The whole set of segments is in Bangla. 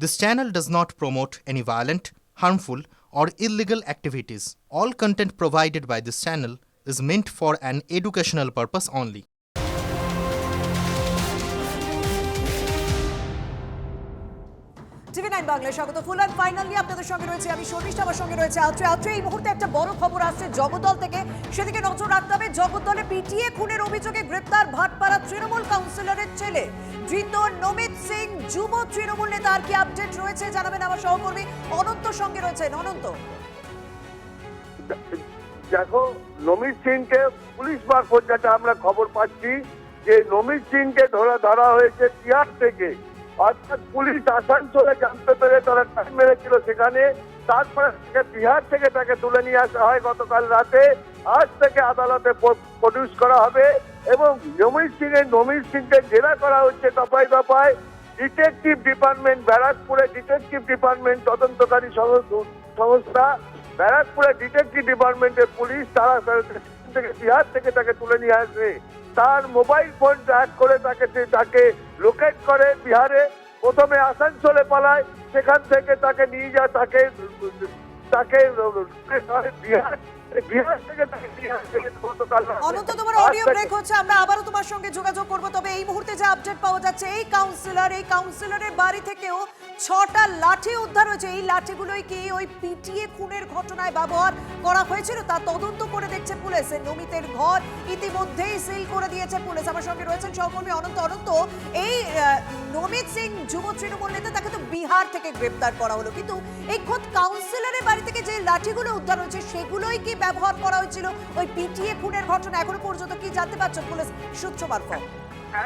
This channel does not promote any violent, harmful, or illegal activities. All content provided by this channel is meant for an educational purpose only. টিভি9 বাংলায় স্বাগত। ফুল অ্যান্ড ফাইনালি আপনাদের সঙ্গে রয়েছে আমি শর্মিষ্ঠা, আমার সঙ্গে রয়েছে আত্রে। এই মুহূর্তে একটা বড় খবর আসছে জগদ্দল থেকে, সেদিকে নজর রাখতে হবে। জগদ্দলে পিটিয়ে খুনের অভিযোগে গ্রেপ্তার ভাটপাড়া তৃণমূল কাউন্সিলরের ছেলে ধৃত নমিত সিং, যুব তৃণমূল নেতা। আর কি আপডেট রয়েছে জানাবেন আমার সহকর্মী অনন্ত সঙ্গে রয়েছেন। অনন্ত, দেখো, নমিত সিংকে পুলিশ মারফত যেটা আমরা খবর পাচ্ছি যে নমিত সিংকে ধরা হয়েছে তিহার থেকে। অর্থাৎ পুলিশ আসানসোলে জানতে পেরে তারা টাইম মেরেছিল সেখানে, তারপরে বিহার থেকে তাকে তুলে নিয়ে আসা হয় গতকাল রাতে। আজ থেকে আদালতে প্রডিউস করা হবে এবং নমিত সিংকে জেরা করা হচ্ছে দফায় দফায়। ডিটেকটিভ ডিপার্টমেন্ট, ব্যারাকপুরে ডিটেকটিভ ডিপার্টমেন্ট তদন্তকারী সংস্থা, ব্যারাকপুরে ডিটেকটিভ ডিপার্টমেন্টের পুলিশ তারা বিহার থেকে তাকে তুলে নিয়ে আসবে। তার মোবাইল ফোন ট্র্যাক করে তাকে লোকেট করে বিহারে। প্রথমে আসানসোলে পালায়, সেখান থেকে তাকে নিয়ে যায়, তাকে বিহার থেকে তাকে নিয়ে আসবে। অনন্ত, তোমার অডিও ব্রেক হচ্ছে, আমরা আবারও তোমার সঙ্গে যোগাযোগ করব। তবে এই মুহূর্তে যে আপডেট পাওয়া যাচ্ছে, এই কাউন্সিলরের বাড়ি থেকেও 6টা লাঠি উদ্ধার হয়েছে। এই লাঠিগুলোই কি ওই পিটিয়ে খুনের ঘটনায় ব্যবহার করা হয়েছিল তা তদন্ত করে দেখছে পুলিশ। নমিতের ঘর ইতিমধ্যেই সিল করে দিয়েছে পুলিশ। আমার সঙ্গে রয়েছেন সহকর্মী অনন্ত। এই নমিত সিং, যুব তৃণমূল নেতা, তাকে তো বিহার থেকে গ্রেপ্তার করা হলো, কিন্তু এই খোদ কাউন্সিলরের বাড়ি থেকে যে লাঠিগুলো উদ্ধার হয়েছে সেগুলোই কি ব্যবহার করা হয়েছিল ওই পিটিয়ে খুনের ঘটনা? এখনো পর্যন্ত কি জানতে পারছো পুলিশ সূত্র মারফত?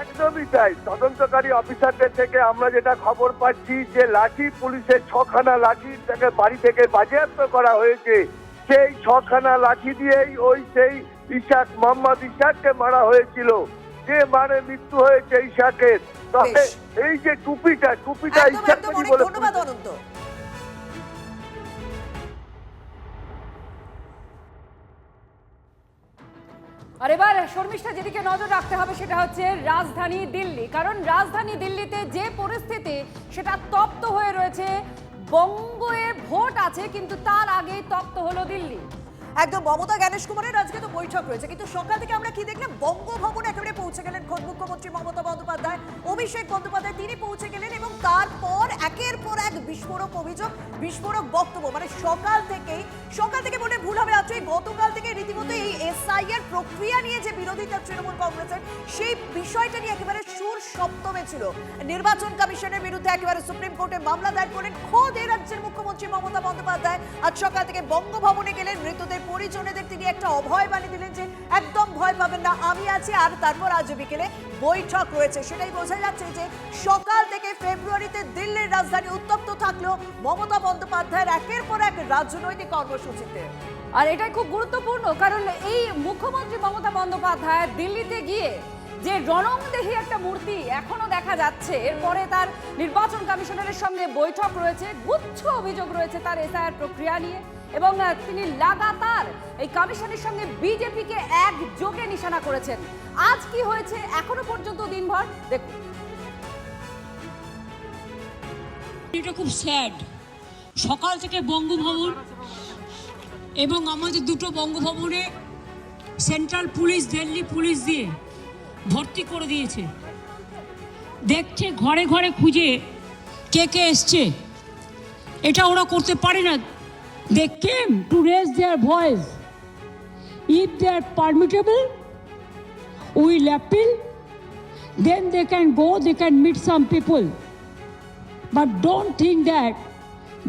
একদমই তাই। তদন্তকারী অফিসারদের থেকে আমরা যেটা খবর পাচ্ছি যে লাঠি, পুলিশের 6খানা লাঠি তাকে বাড়ি থেকে বাজেয়াপ্ত করা হয়েছে। সেই 6খানা লাঠি দিয়েই সেই মোহাম্মদ ইশাককে মারা হয়েছিল, যে মানে মৃত্যু হয়েছে ইশাকের। তবে এই যে টুপিটা ইশাককে বলে। ধন্যবাদ অনন্ত। আর এবার শর্মিষ্ঠা, যেদিকে নজর রাখতে হবে সেটা হচ্ছে রাজধানী দিল্লি। কারণ রাজধানী দিল্লিতে যে পরিস্থিতি সেটা তপ্ত হয়ে রয়েছে। বঙ্গে ভোট আছে, কিন্তু তার আগেই তপ্ত হলো দিল্লি। একদম মমতা জ্ঞানেশ কুমারের আজকে তো বৈঠক রয়েছে, কিন্তু সকাল থেকে আমরা কি দেখলাম, বঙ্গভবনে একেবারে পৌঁছে গেলেন খোদ মুখ্যমন্ত্রী মমতা বন্দ্যোপাধ্যায়, অভিষেক বন্দ্যোপাধ্যায় তিনি পৌঁছে গেলেন এবং তারপর একের পর এক বিস্ফোরক অভিযোগ, বিস্ফোরক বক্তব্য। মানে সকাল থেকে বলে ভুল হবে আজকে, গতকাল থেকে রীতিমতো এই এসআইআর প্রক্রিয়া নিয়ে যে বিরোধিতা তৃণমূল কংগ্রেসের, সেই বিষয়টা নিয়ে একেবারে সুর সপ্তমে ছিল। নির্বাচন কমিশনের বিরুদ্ধে একেবারে সুপ্রিম কোর্টে মামলা দায়ের করলেন খোদ এই রাজ্যের মুখ্যমন্ত্রী মমতা বন্দ্যোপাধ্যায়। আজ সকাল থেকে বঙ্গভবনে গেলেন, মৃতদের পরিজনদের তিনি একটা অভয় বাণী দিলেন যে একদম ভয় পাবেন না, আমি আছি। আর তারপর আজ বিকেলে বৈঠক রয়েছে। সেটাই বোঝা যাচ্ছে যে সকাল থেকে ফেব্রুয়ারিতে দিল্লির রাজধানী উত্তপ্ত থাকলো মমতা বন্দ্যোপাধ্যায়ের একের পর এক রাজনৈতিক কর্মসূচিতে। আর এটাই খুব গুরুত্বপূর্ণ, কারণ এই মুখ্যমন্ত্রী মমতা বন্দ্যোপাধ্যায় দিল্লিতে গিয়ে যে রণংদেহী একটা মূর্তি এখনো দেখা যাচ্ছে, এরপরে তার নির্বাচন কমিশনারের সঙ্গে বৈঠক রয়েছে, গুচ্ছ অভিযোগ রয়েছে তার এসআইআর প্রক্রিয়া নিয়ে, এবং তিনি লাগাতার এই কমিশনের সঙ্গে বিজেপিকে একযোগে নিশানা করেছেন। আজ কি হয়েছে এখনো পর্যন্ত দিনভর দেখুন। এটা খুব স্যাড। সকাল থেকে বঙ্গভবন এবং আমাদের দুটো বঙ্গভবনে সেন্ট্রাল পুলিশ, দিল্লি পুলিশ দিয়ে ভর্তি করে দিয়েছে। দেখছে ঘরে ঘরে খুঁজে কে এসছে। এটা ওরা করতে পারে না। They came to raise their voice. If they are permittable, we'll appeal. Then they can go, they can meet some people. But don't think that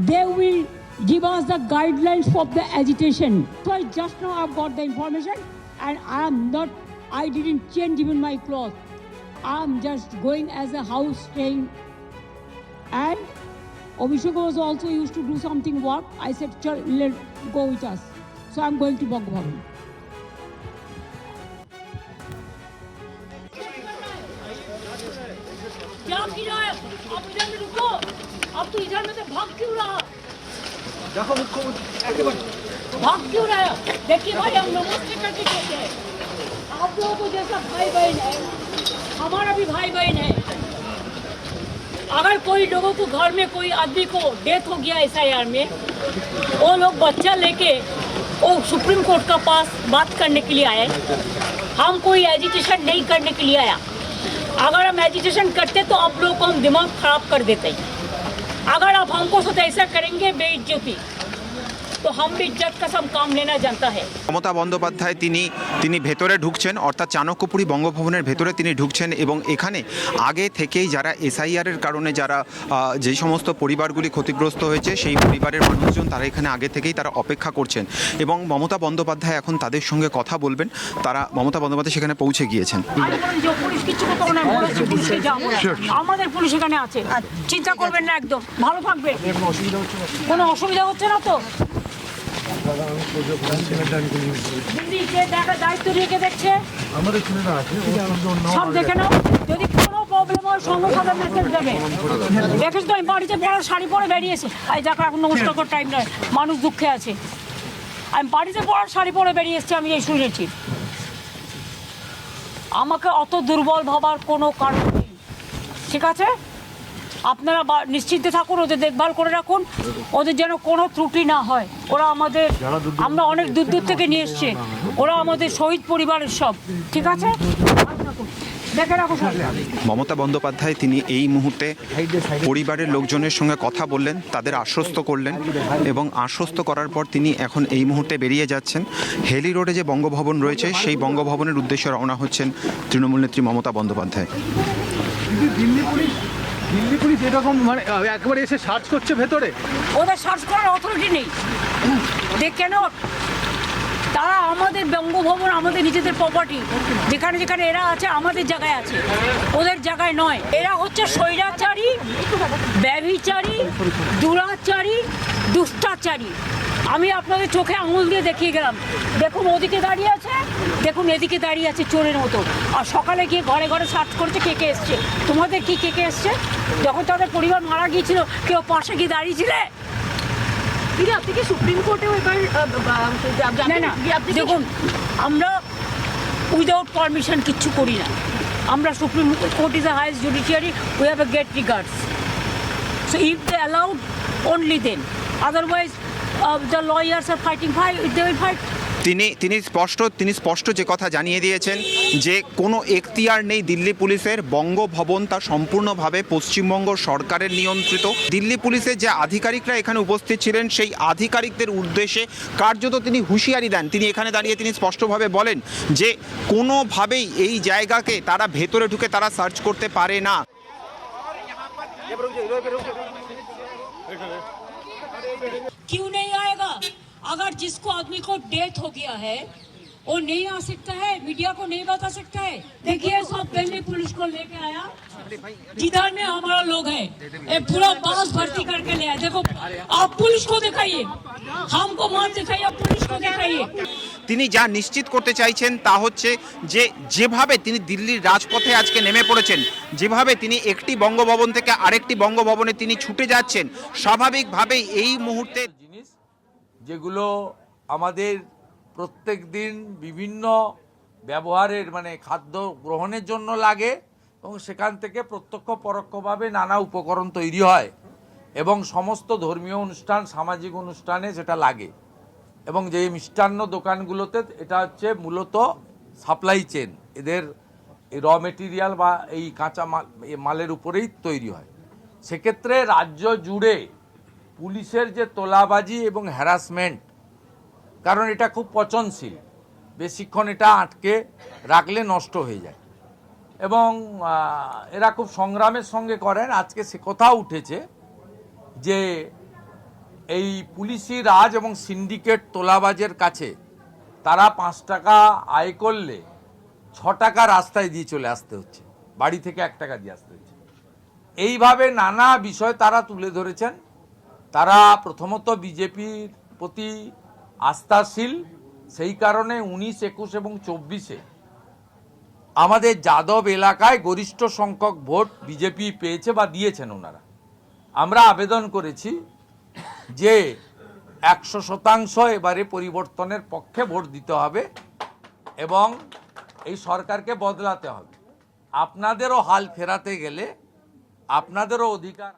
they will give us the guidelines for the agitation. So just now I've got the information and I didn't change even my clothes. I'm just going as a house staying. And Abhishek was also used to do something work. I said, let's go with us. So I'm going to Bangabhavan. क्या किया है? आप इधर में रुको। आप तो इधर में से भाग क्यों रहा? देखो मुझको भाग क्यों रहा? देखिए भाई, हम नमस्ते करके कहते हैं। आप लोगों को जैसा भाई बहन है, हमारा भी भाई बहन है। अगर कोई लोगों को घर में कोई आदमी को डेथ हो गया SIR में, वो लोग बच्चा लेके वो सुप्रीम कोर्ट का पास बात करने के लिए आए। हम कोई एजिटेशन नहीं करने के लिए आया। अगर हम एजिटेशन करते तो आप लोगों को हम दिमाग खराब कर देते। अगर आप हमको साथ ऐसा करेंगे बेइज्जती, तो हम भी इज्जत का सब काम लेना जानता है। মমতা বন্দ্যোপাধ্যায় তিনি ভেতরে ঢুকছেন, অর্থাৎ চাণক্যপুরী বঙ্গভবনের ভেতরে তিনি ঢুকছেন এবং এখানে আগে থেকেই যারা SIR এর কারণে যারা যেই সমস্ত পরিবারগুলি ক্ষতিগ্রস্ত হয়েছে সেই পরিবারের মানুষজন তারা এখানে আগে থেকেই তারা অপেক্ষা করছেন এবং মমতা বন্দ্যোপাধ্যায় এখন তাদের সঙ্গে কথা বলবেন। মমতা বন্দ্যোপাধ্যায় সেখানে পৌঁছে গিয়েছেন। আমাদের পুলিশ এখানে আছে, চিন্তা করবেন না, একদম ভালো থাকবে, কোনো অসুবিধা হচ্ছে না তো। দায়িত্ব রেখে দেখছে সব দেখে নাও, যদি কোনো প্রবলেম হয় সঙ্গে সাথে মেসেজ দেবে। দেখেছ তো আমি বাড়িতে পড়ার শাড়ি পরে বেরিয়েছি, এই দেখো এখন নমস্কার করার টাইম নয়, মানুষ দুঃখে আছে। আমি বাড়িতে পড়ার শাড়ি পরে বেরিয়ে এসেছি, আমি এই শুনেছি। আমাকে অত দুর্বল ভাবার কোনো কারণ নেই, ঠিক আছে? আপনারা নিশ্চিন্তে থাকুন, ওদের দেখভাল করে রাখুন, ওদের যেন কোনো ত্রুটি না হয়। ওরা আমাদের, আমরা অনেক দূর দূর থেকে নিয়ে এসছে, ওরা আমাদের শহীদ পরিবারের সব, ঠিক আছে? দেখে রাখো। মমতা বন্দ্যোপাধ্যায় তিনি এই মুহূর্তে পরিবারের লোকজনের সঙ্গে কথা বললেন, তাদের আশ্বস্ত করলেন এবং আশ্বস্ত করার পর তিনি এখন এই মুহূর্তে বেরিয়ে যাচ্ছেন। হেলি রোডে যে বঙ্গভবন রয়েছে সেই বঙ্গভবনের উদ্দেশ্যে রওনা হচ্ছেন তৃণমূল নেত্রী মমতা বন্দ্যোপাধ্যায়। দিল্লি পুলিশ এরকম মানে একবারে এসে সার্চ করছে ভেতরে? ওদের সার্চ করার অথরিটি নেই, দেখে নাও। তারা আমাদের বঙ্গভবন আমাদের নিজেদের প্রপার্টি, যেখানে যেখানে এরা আছে আমাদের জায়গায় আছে, ওদের জায়গায় নয়। এরা হচ্ছে স্বৈরাচারী, ব্যভিচারী, দুরাচারী, দুষ্টাচারী। আমি আপনাদের চোখে আঙুল দিয়ে দেখিয়ে গেলাম, দেখুন ওদিকে দাঁড়িয়ে আছে, দেখুন এদিকে দাঁড়িয়ে আছে চোরের মতো। আর সকালে গিয়ে ঘরে ঘরে সার্চ করছে কে কে এসছে। তোমাদের কি কে কে এসছে? যখন তাদের পরিবার মারা গিয়েছিল কেউ পাশে গিয়ে দাঁড়িয়েছিলে? আপনি কি সুপ্রিম কোর্টেও এবার দেখুন, আমরা উইদাউট পারমিশন কিচ্ছু করি না। আমরা supreme court is the highest judiciary, we have a great regards. So if they allowed only then, otherwise the lawyers are fighting, they will fight. তিনি স্পষ্ট যে কথা জানিয়ে দিয়েছেন যে কোনো এখতিয়ার নেই দিল্লি পুলিশের, বঙ্গভবন তা সম্পূর্ণভাবে পশ্চিমবঙ্গ সরকারের নিয়ন্ত্রিত। দিল্লি পুলিশের যে আধিকারিকরা এখানে উপস্থিত ছিলেন সেই আধিকারিকদের উদ্দেশ্যে কার্যত তিনি হুঁশিয়ারি দেন। তিনি এখানে দাঁড়িয়ে তিনি স্পষ্টভাবে বলেন যে কোনোভাবেই এই জায়গাকে তারা ভেতরে ঢুকে তারা সার্চ করতে পারে না। क्यों नहीं आएगा? अगर जिसको आदमी को डेथ हो गया है वो नहीं आ सकता है, मीडिया को नहीं बता सकता है। देखिए सब दिल्ली पुलिस को लेके आया, जिधर में हमारा लोग है ये पूरा बास भर्ती करके ले आया। देखो आप पुलिस को दिखाइए, हमको मत दिखाइए, पुलिस को दिखाइए। তিনি যা নিশ্চিত করতে চাইছেন তা হচ্ছে যে যেভাবে তিনি দিল্লির রাজপথে আজকে নেমে পড়েছেন, যেভাবে তিনি একটি বঙ্গভবন থেকে আরেকটি বঙ্গভবনে তিনি ছুটে যাচ্ছেন, স্বাভাবিকভাবেই এই মুহূর্তে জিনিস যেগুলো আমাদের প্রত্যেক দিন বিভিন্ন ব্যবহারের মানে খাদ্য গ্রহণের জন্য লাগে এবং সেখান থেকে প্রত্যক্ষ পরোক্ষভাবে নানা উপকরণ তৈরি হয় এবং সমস্ত ধর্মীয় অনুষ্ঠান, সামাজিক অনুষ্ঠানে সেটা লাগে। এবং যে মিষ্টান্ন দোকানগুলোতে এটা হচ্ছে মূলত সাপ্লাই চেন, এদের র মেটেরিয়াল বা এই কাঁচা মালের উপরেই তৈরি হয়। সেক্ষেত্রে রাজ্য জুড়ে পুলিশের যে তোলাবাজি এবং হ্যারাসমেন্ট, কারণ এটা খুব পচনশীল, বেশিক্ষণ এটা আটকে রাখলে নষ্ট হয়ে যায় এবং এরা খুব সংগ্রামের সঙ্গে করেন। আজকে সে কথা উঠেছে যে এই পুলিশি রাজ এবং সিন্ডিকেট তোলাবাজের কাছে তারা 5 টাকা আয় করলে 6 টাকা রাস্তায় দিয়ে চলে আসতে হচ্ছে, বাড়ি থেকে 1 টাকা দিয়ে আসতে হচ্ছে। এইভাবে নানা বিষয় তারা তুলে ধরেছেন। তারা প্রথমত বিজেপির প্রতি আস্থাশীল, সেই কারণে 19, 21 এবং 24-এ আমাদের যাদব এলাকায় গরিষ্ঠ সংখ্যক ভোট বিজেপি পেয়েছে বা দিয়েছেন ওনারা। আমরা আবেদন করেছি যে 100% এবারে পরিবর্তনের পক্ষে ভোট দিতে হবে এবং এই সরকারকে বদলাতে হবে। আপনাদেরও হাল ফেরাতে গেলে আপনাদেরও অধিকার।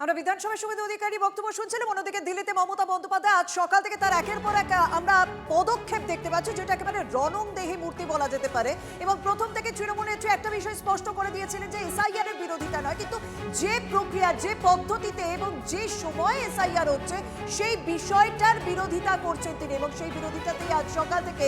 আমরা বিধানসভার সুবিধা অধিকারী বক্তব্য শুনছিলাম। অন্যদিকে দিল্লিতে মমতা বন্দ্যোপাধ্যায় আজ সকাল থেকে তার একের পর এক আমরা পদক্ষেপ দেখতে পাচ্ছি, যেটা একেবারে রণংদেহী মূর্তি বলা যেতে পারে। এবং প্রথম থেকে তৃণমূল নেত্রী একটা বিষয় স্পষ্ট করে দিয়েছিলেন যে এসআইআর এর বিরোধিতা নয়, কিন্তু যে প্রক্রিয়া, যে পদ্ধতিতে এবং যে সময় এসআইআর হচ্ছে সেই বিষয়টার বিরোধিতা করছেন তিনি। এবং সেই বিরোধিতাতেই আজ সকাল থেকে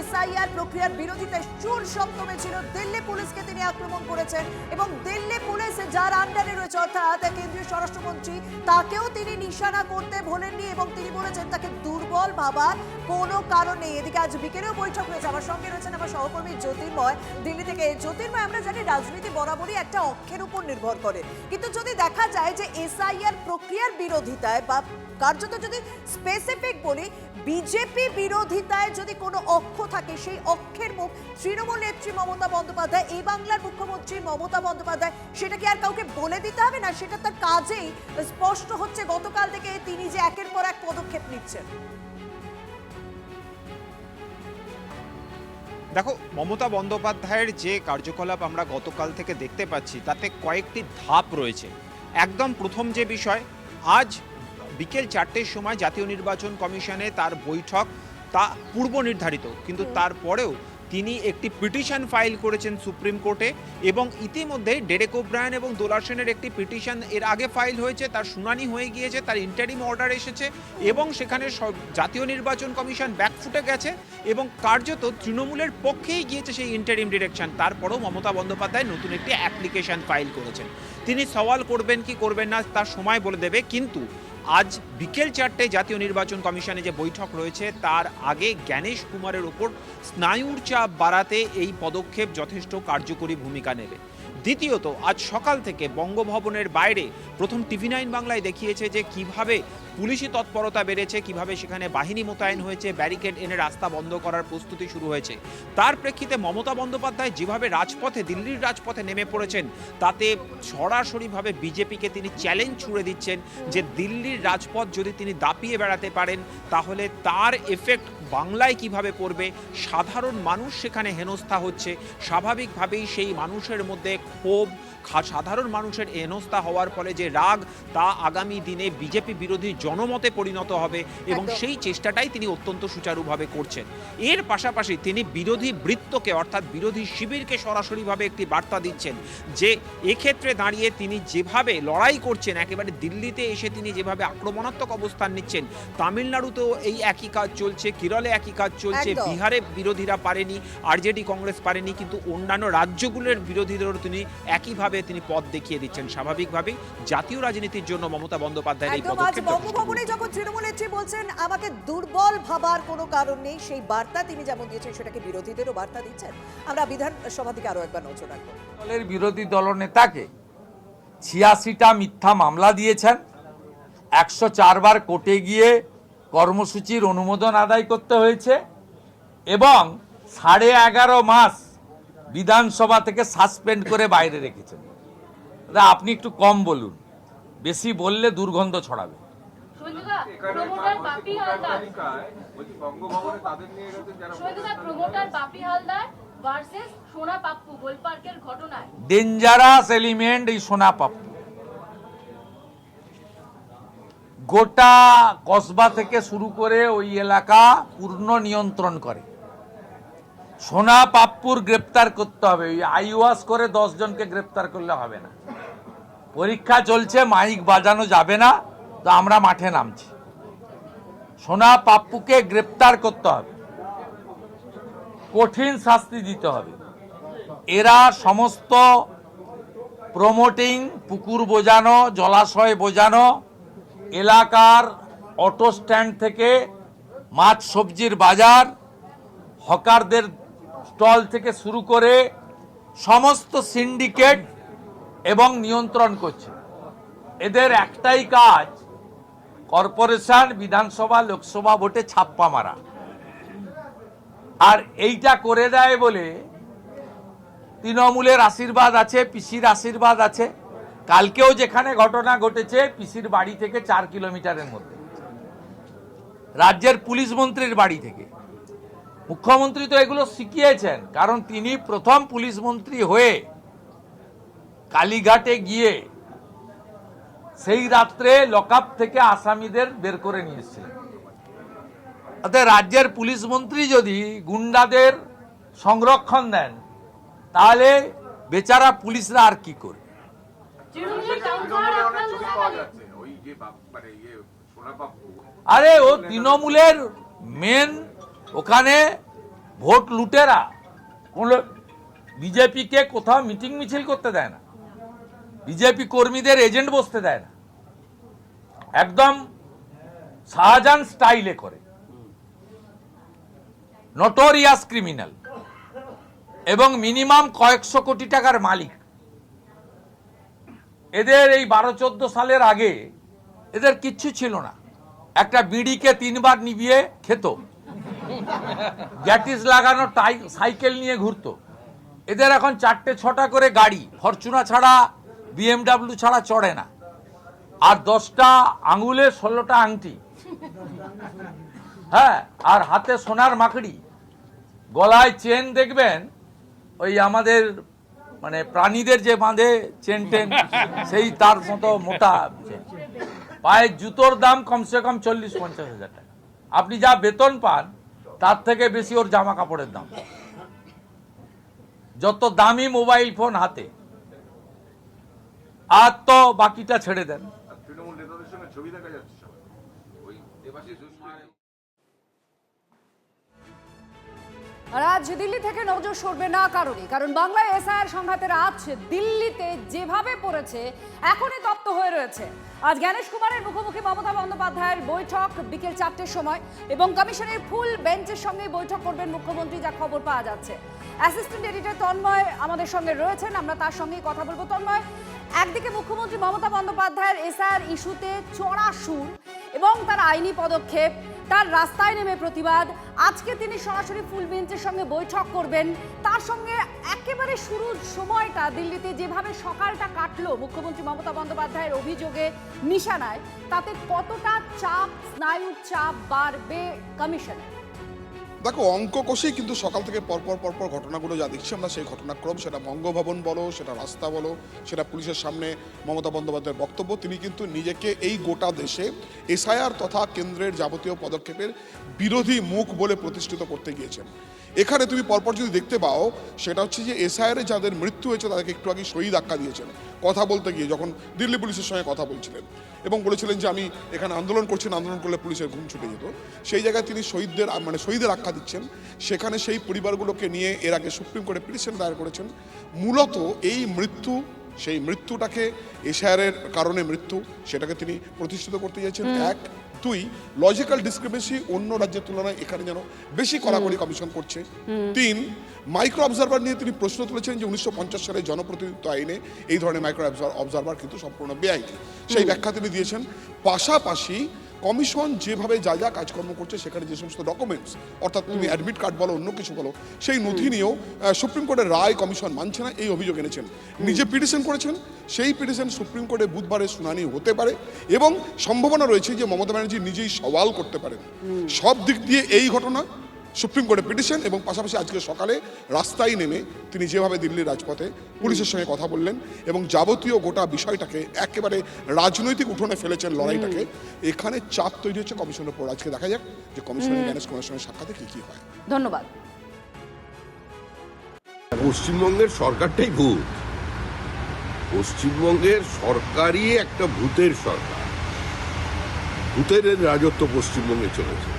এসআইআর প্রক্রিয়ার বিরোধিতায় চূড় সপ্তমে ছিল। দিল্লি পুলিশকে তিনি আক্রমণ করেছেন এবং দিল্লি পুলিশ যার আন্ডারে রয়েছে, অর্থাৎ কেন্দ্রীয় স্বরাষ্ট্রমন্ত্রী, তাকেও তিনি নিশানা করতে ভোলেননি এবং তিনি বলেছেন তাকে দুর্বল ভাবার কোনো কারণ নেই। এদিকে আজ বিকেলেও বৈঠক রয়েছে। আমার সঙ্গে রয়েছেন আমার সহকর্মী জ্যোতির্ময় দিল্লি থেকে। জ্যোতির্ময়, আমরা জানি রাজনীতি বরাবরই একটা অক্ষের উপর নির্ভর করে, কিন্তু যদি দেখা যায় যে এসআইআর প্রক্রিয়ার বিরোধিতায় বা কার্যত যদি স্পেসিফিক বলি বিজেপি বিরোধিতায় যদি কোনো অক্ষ থাকে, সেই অক্ষের মুখ তৃণমূল নেত্রী মমতা বন্দ্যোপাধ্যায়, এই বাংলার মুখ্যমন্ত্রী মমতা বন্দ্যোপাধ্যায়। সেটা কি আর কাউকে বলে দিতে হবে না? সেটা তার কাজেই স্পষ্ট হচ্ছে গতকাল থেকে তিনি যে একের পর এক পদক্ষেপ নিচ্ছেন। দেখো, মমতা বন্দ্যোপাধ্যায়ের যে কার্যকলাপ আমরা গতকাল থেকে দেখতে পাচ্ছি তাতে কয়েকটি ধাপ রয়েছে। একদম প্রথম যে বিষয়, আজ বিকেল 4টের সময় জাতীয় নির্বাচন কমিশনে তার বৈঠক, তা পূর্ব নির্ধারিত, কিন্তু তারপরেও তিনি একটি পিটিশন ফাইল করেছেন সুপ্রিম কোর্টে এবং ইতিমধ্যে ডেরেক ওব্রায়ান এবং দোলা সেনের একটি পিটিশন এর আগে ফাইল হয়েছে, তার শুনানি হয়ে গিয়েছে, তার ইন্টারিম অর্ডার এসেছে এবং সেখানে জাতীয় নির্বাচন কমিশন ব্যাকফুটে গেছে এবং কার্যত তৃণমূলের পক্ষেই গিয়েছে সেই ইন্টারিম ডিরেকশন। তারপরেও মমতা বন্দ্যোপাধ্যায় নতুন একটি অ্যাপ্লিকেশন ফাইল করেছেন। তিনি সওয়াল করবেন কি করবেন না তার সময় বলে দেবে, কিন্তু আজ বিকেল 4টে জাতীয় নির্বাচন কমিশনে যে বৈঠক রয়েছে তার আগে জ্ঞানেশ কুমারের ওপর স্নায়ুর চাপ বাড়াতে এই পদক্ষেপ যথেষ্ট কার্যকরী ভূমিকা নেবে। দ্বিতীয়ত, আজ সকাল থেকে বঙ্গভবনের বাইরে প্রথম TV9 বাংলায় দেখিয়েছে যে কিভাবে পুলিশি তৎপরতা বেড়েছে, কিভাবে সেখানে বাহিনী মোতায়েন হয়েছে, ব্যারিকেড এনে রাস্তা বন্ধ করার প্রস্তুতি শুরু হয়েছে। তার প্রেক্ষিতে মমতা বন্দ্যোপাধ্যায় যেভাবে রাজপথে, দিল্লির রাজপথে নেমে পড়েছেন, তাতে সরাসরিভাবে বিজেপিকে তিনি চ্যালেঞ্জ ছুড়ে দিচ্ছেন যে দিল্লির রাজপথ যদি তিনি দাপিয়ে বেড়াতে পারেন তাহলে তার এফেক্ট বাংলায় কিভাবে পড়বে। সাধারণ মানুষ সেখানে হেনস্থা হচ্ছে, স্বাভাবিকভাবেই সেই মানুষের মধ্যে ক্ষোভ, সাধারণ মানুষের হেনস্থা হওয়ার ফলে যে রাগ, তা আগামী দিনে বিজেপি বিরোধী জনমতে পরিণত হবে এবং সেই চেষ্টাটাই তিনি অত্যন্ত সুচারুভাবে করছেন। এর পাশাপাশি তিনি বিরোধী বৃত্তকে, অর্থাৎ বিরোধী শিবিরকে সরাসরিভাবে একটি বার্তা দিচ্ছেন যে এক্ষেত্রে দাঁড়িয়ে তিনি যেভাবে লড়াই করছেন, একেবারে দিল্লিতে এসে তিনি যেভাবে আক্রমণাত্মক অবস্থান নিচ্ছেন, তামিলনাড়ুতেও এই একই কাজ চলছে, কেরলে একই কাজ চলছে, বিহারে বিরোধীরা পারেনি, আরজেডি কংগ্রেস পারেনি, কিন্তু অন্যান্য রাজ্যগুলোর বিরোধীদেরও তিনি একইভাবে তিনি পথ দেখিয়ে দিচ্ছেন। স্বাভাবিকভাবেই জাতীয় রাজনীতির জন্য মমতা বন্দ্যোপাধ্যায়ের এই পদক্ষেপ। বঙ্গভবনে যখন তৃণমূল নেত্রী বলছেন আমাকে দুর্বল ভাবার কোনো কারণ নেই, সেই বার্তা তিনি যেমন দিয়েছেন সেটাকে বিরোধীদেরও বার্তা দিচ্ছেন। আমরা বিধানসভা থেকে আরো একবার নজর রাখবো। দলের বিরোধী দলনেতাকে 86টা মিথ্যা মামলা দিয়েছেন, 104 বার কোর্টে গিয়ে কর্মসূচির অনুমোদন আদায় করতে হয়েছে এবং 11.5 মাস বিধানসভা থেকে সাসপেন্ড করে বাইরে রেখেছেন। আপনি একটু কম বলুন, বেশি বললে দুর্গন্ধ ছড়াবে। ডেঞ্জারাস এলিমেন্ট এই সোনা পাপ্পু গোটা কসবা থেকে শুরু করে ওই এলাকা পূর্ণ নিয়ন্ত্রণ করে। সোনা পাপ্পুর গ্রেপ্তার করতে হবে, ওই আইওয়াস করে 10 জনকে গ্রেপ্তার করলে হবে না। পরীক্ষা চলছে, মাইক বাজানো যাবে না, তো আমরা মাঠে নামছি। সোনা পাপ্পুকে গ্রেপ্তার করতে হবে, কঠিন শাস্তি দিতে হবে। এরা সমস্ত প্রমোটিং, পুকুর বোঝানো, জলাশয় বোঝানো, এলাকার অটো স্ট্যান্ড থেকে মাছ সবজির বাজার, হকারদের স্টল থেকে শুরু করে সমস্ত সিন্ডিকেট এবং নিয়ন্ত্রণ করছে। এদের একটাই কাজ, কর্পোরেশন, বিধানসভা, লোকসভা ভোটে ছাপ্পা মারা। আর এইটা করে দেয় বলে তৃণমূলের আশীর্বাদ আছে, পিসির আশীর্বাদ আছে। কালকেও যেখানে ঘটনা ঘটেছে পিসির বাড়ি থেকে 4 কিলোমিটারের মধ্যে, রাজ্যের পুলিশ মন্ত্রীর বাড়ি থেকে। মুখ্যমন্ত্রী তো এগুলো শিখিয়েছেন, কারণ তিনি প্রথম পুলিশ মন্ত্রী হয়ে কালীঘাটে গিয়ে সেই রাত্রে লকআপ থেকে আসামিদের বের করে নিয়ে এসেছিলেন। অর্থাৎ রাজ্যের পুলিশ মন্ত্রী যদি গুন্ডাদের সংরক্ষণ দেন, তাহলে বেচারা পুলিশরা আর কি করবে? আরে ও তৃণমূলের মেন, ওখানে ভোট লুটেরা। কোন বিজেপিকে কোথাও মিটিং মিছিল করতে দেয় না, বিজেপি কর্মীদের এজেন্ট বসতে দেয় না, একদম শাহজাহান স্টাইলে করে। নটোরিয়াস ক্রিমিনাল এবং মিনিমাম কয়েকশো কোটি টাকার মালিক। এদের এই 12-14 সালের আগে এদের কিচ্ছু ছিল না, একটা বিড়িকে 3 বার নিভিয়ে খেত, গ্যাটিস লাগানো সাইকেল নিয়ে ঘুরতো। এদের এখন 4-6টা করে গাড়ি, ফরচুনা ছাড়া BMW ছাড়া চড়ে না, আর 10টা আঙুলে 16টা আংটি, হ্যাঁ, আর হাতে সোনার মাকড়ি, গলায় চেন দেখবেন ওই আমাদের মানে প্রাণীদের যে বাঁধে চেন টেন, সেই তার মতো মোটা চেন। পায়ে জুতোর দাম কমসে কম 40-50 হাজার টাকা। আপনি যা বেতন পান তার থেকে বেশি ওর জামা কাপড়ের দাম। যত দামি মোবাইল ফোন হাতে, আর তো বাকিটা ছেড়ে দেন। আর আজ দিল্লি থেকে নজর সরবে না কারণ বাংলায় এসআইআর সংঘাতের আজ দিল্লিতে যেভাবে পড়েছে এখনই তপ্ত হয়ে রয়েছে। আজ জ্ঞানেশ কুমারের মুখোমুখি মমতা বন্দ্যোপাধ্যায়ের বৈঠক বিকেল 4টের সময়, এবং কমিশনের ফুল বেঞ্চের সঙ্গে বৈঠক করবেন মুখ্যমন্ত্রী, যা খবর পাওয়া যাচ্ছে। অ্যাসিস্ট্যান্ট এডিটর তন্ময় আমাদের সঙ্গে রয়েছেন, আমরা তার সঙ্গেই কথা বলবো। তন্ময়, একদিকে মুখ্যমন্ত্রী মমতা বন্দ্যোপাধ্যায়ের এসআইআর ইস্যুতে চড়া সুর এবং তার আইনি পদক্ষেপ, তার রাস্তায় নেমে প্রতিবাদ, আজকে তিনি সরাসরি ফুল বেঞ্চের সঙ্গে বৈঠক করবেন, তার সঙ্গে একেবারে শুরুর সময়টা দিল্লিতে যেভাবে সকালটা কাটলো মুখ্যমন্ত্রী মমতা বন্দ্যোপাধ্যায়ের অভিযোগে নিশানায়, তাতে কতটা চাপ, স্নায়ুর চাপ বাড়বে কমিশনে? দেখো, অঙ্ক কষেই কিন্তু সকাল থেকে পরপর ঘটনাগুলো যা দেখছি আমরা, সেই ঘটনাক্রম, সেটা বঙ্গভবন বলো, সেটা রাস্তা বলো, সেটা পুলিশের সামনে মমতা বন্দ্যোপাধ্যায়ের বক্তব্য, তিনি কিন্তু নিজেকে এই গোটা দেশে এসআইআর তথা কেন্দ্রের যাবতীয় পদক্ষেপের বিরোধী মুখ বলে প্রতিষ্ঠিত করতে গিয়েছেন। এখানে তুমি পরপর যদি দেখতে পাও, সেটা হচ্ছে যে এসআইআরে যাদের মৃত্যু হয়েছে তাদেরকে একটু আগে শহীদ আখ্যা দিয়েছেন কথা বলতে গিয়ে, যখন দিল্লি পুলিশের সঙ্গে কথা বলছিলেন এবং বলেছিলেন যে আমি এখানে আন্দোলন করছি, আন্দোলন করলে পুলিশের ঘুম ছুটে যেত। সেই জায়গায় তিনি শহীদের আখ্যা দিচ্ছেন। সেখানে সেই পরিবারগুলোকে নিয়ে এর আগে সুপ্রিম কোর্টে পিটিশন দায়ের করেছেন। মূলত এই মৃত্যু, সেই মৃত্যুটাকে এসআইআরের কারণে মৃত্যু, সেটাকে তিনি প্রতিষ্ঠিত করতে চাইছেন। 1, 2, লজিক্যাল ডিসক্রিপেন্সি অন্য রাজ্যের তুলনায় এখানে যেন বেশি কড়াকড়ি কমিশন করছে। 3, মাইক্রো অবজারভার নিয়ে তিনি প্রশ্ন তুলেছেন যে 1950 সালে জনপ্রতিনিধিত্ব আইনে এই ধরনের মাইক্রো অবজারভার কিন্তু সম্পূর্ণ বেআইনি, সেই ব্যাখ্যা তিনি দিয়েছেন। পাশাপাশি কমিশন যেভাবে যা যা কাজকর্ম করছে, সেখানে যে সমস্ত ডকুমেন্টস, অর্থাৎ তুমি অ্যাডমিট কার্ড বলো, অন্য কিছু বলো, সেই নথি নিয়েও সুপ্রিম কোর্টের রায় কমিশন মানছে না, এই অভিযোগ এনেছেন। নিজে পিটিশন করেছেন, সেই পিটিশন সুপ্রিম কোর্টে বুধবারে শুনানি হতে পারে এবং সম্ভাবনা রয়েছে যে মমতা ব্যানার্জি নিজেই সওয়াল করতে পারেন। সব দিক দিয়ে এই ঘটনা, সুপ্রিম কোর্টে পিটিশন এবং পাশাপাশি আজকে সকালে রাস্তায় নেমে তিনি যেভাবে দিল্লির রাজপথে পুলিশের সঙ্গে কথা বললেন এবং যাবতীয় গোটা বিষয়টাকে একেবারে রাজনৈতিক উঠোনে ফেলেছেন লড়াইটাকে, এখানে চাপ তৈরি হচ্ছে কমিশনের উপর। আজকে দেখা যাক যে কমিশনের জ্ঞানেশ কুমারের সঙ্গে সাক্ষাতে কি হয়। ধন্যবাদ। পশ্চিমবঙ্গের সরকারটাই ভূত, পশ্চিমবঙ্গের সরকারই একটা ভূতের সরকার, ভূতের রাজত্ব পশ্চিমবঙ্গে চলেছে।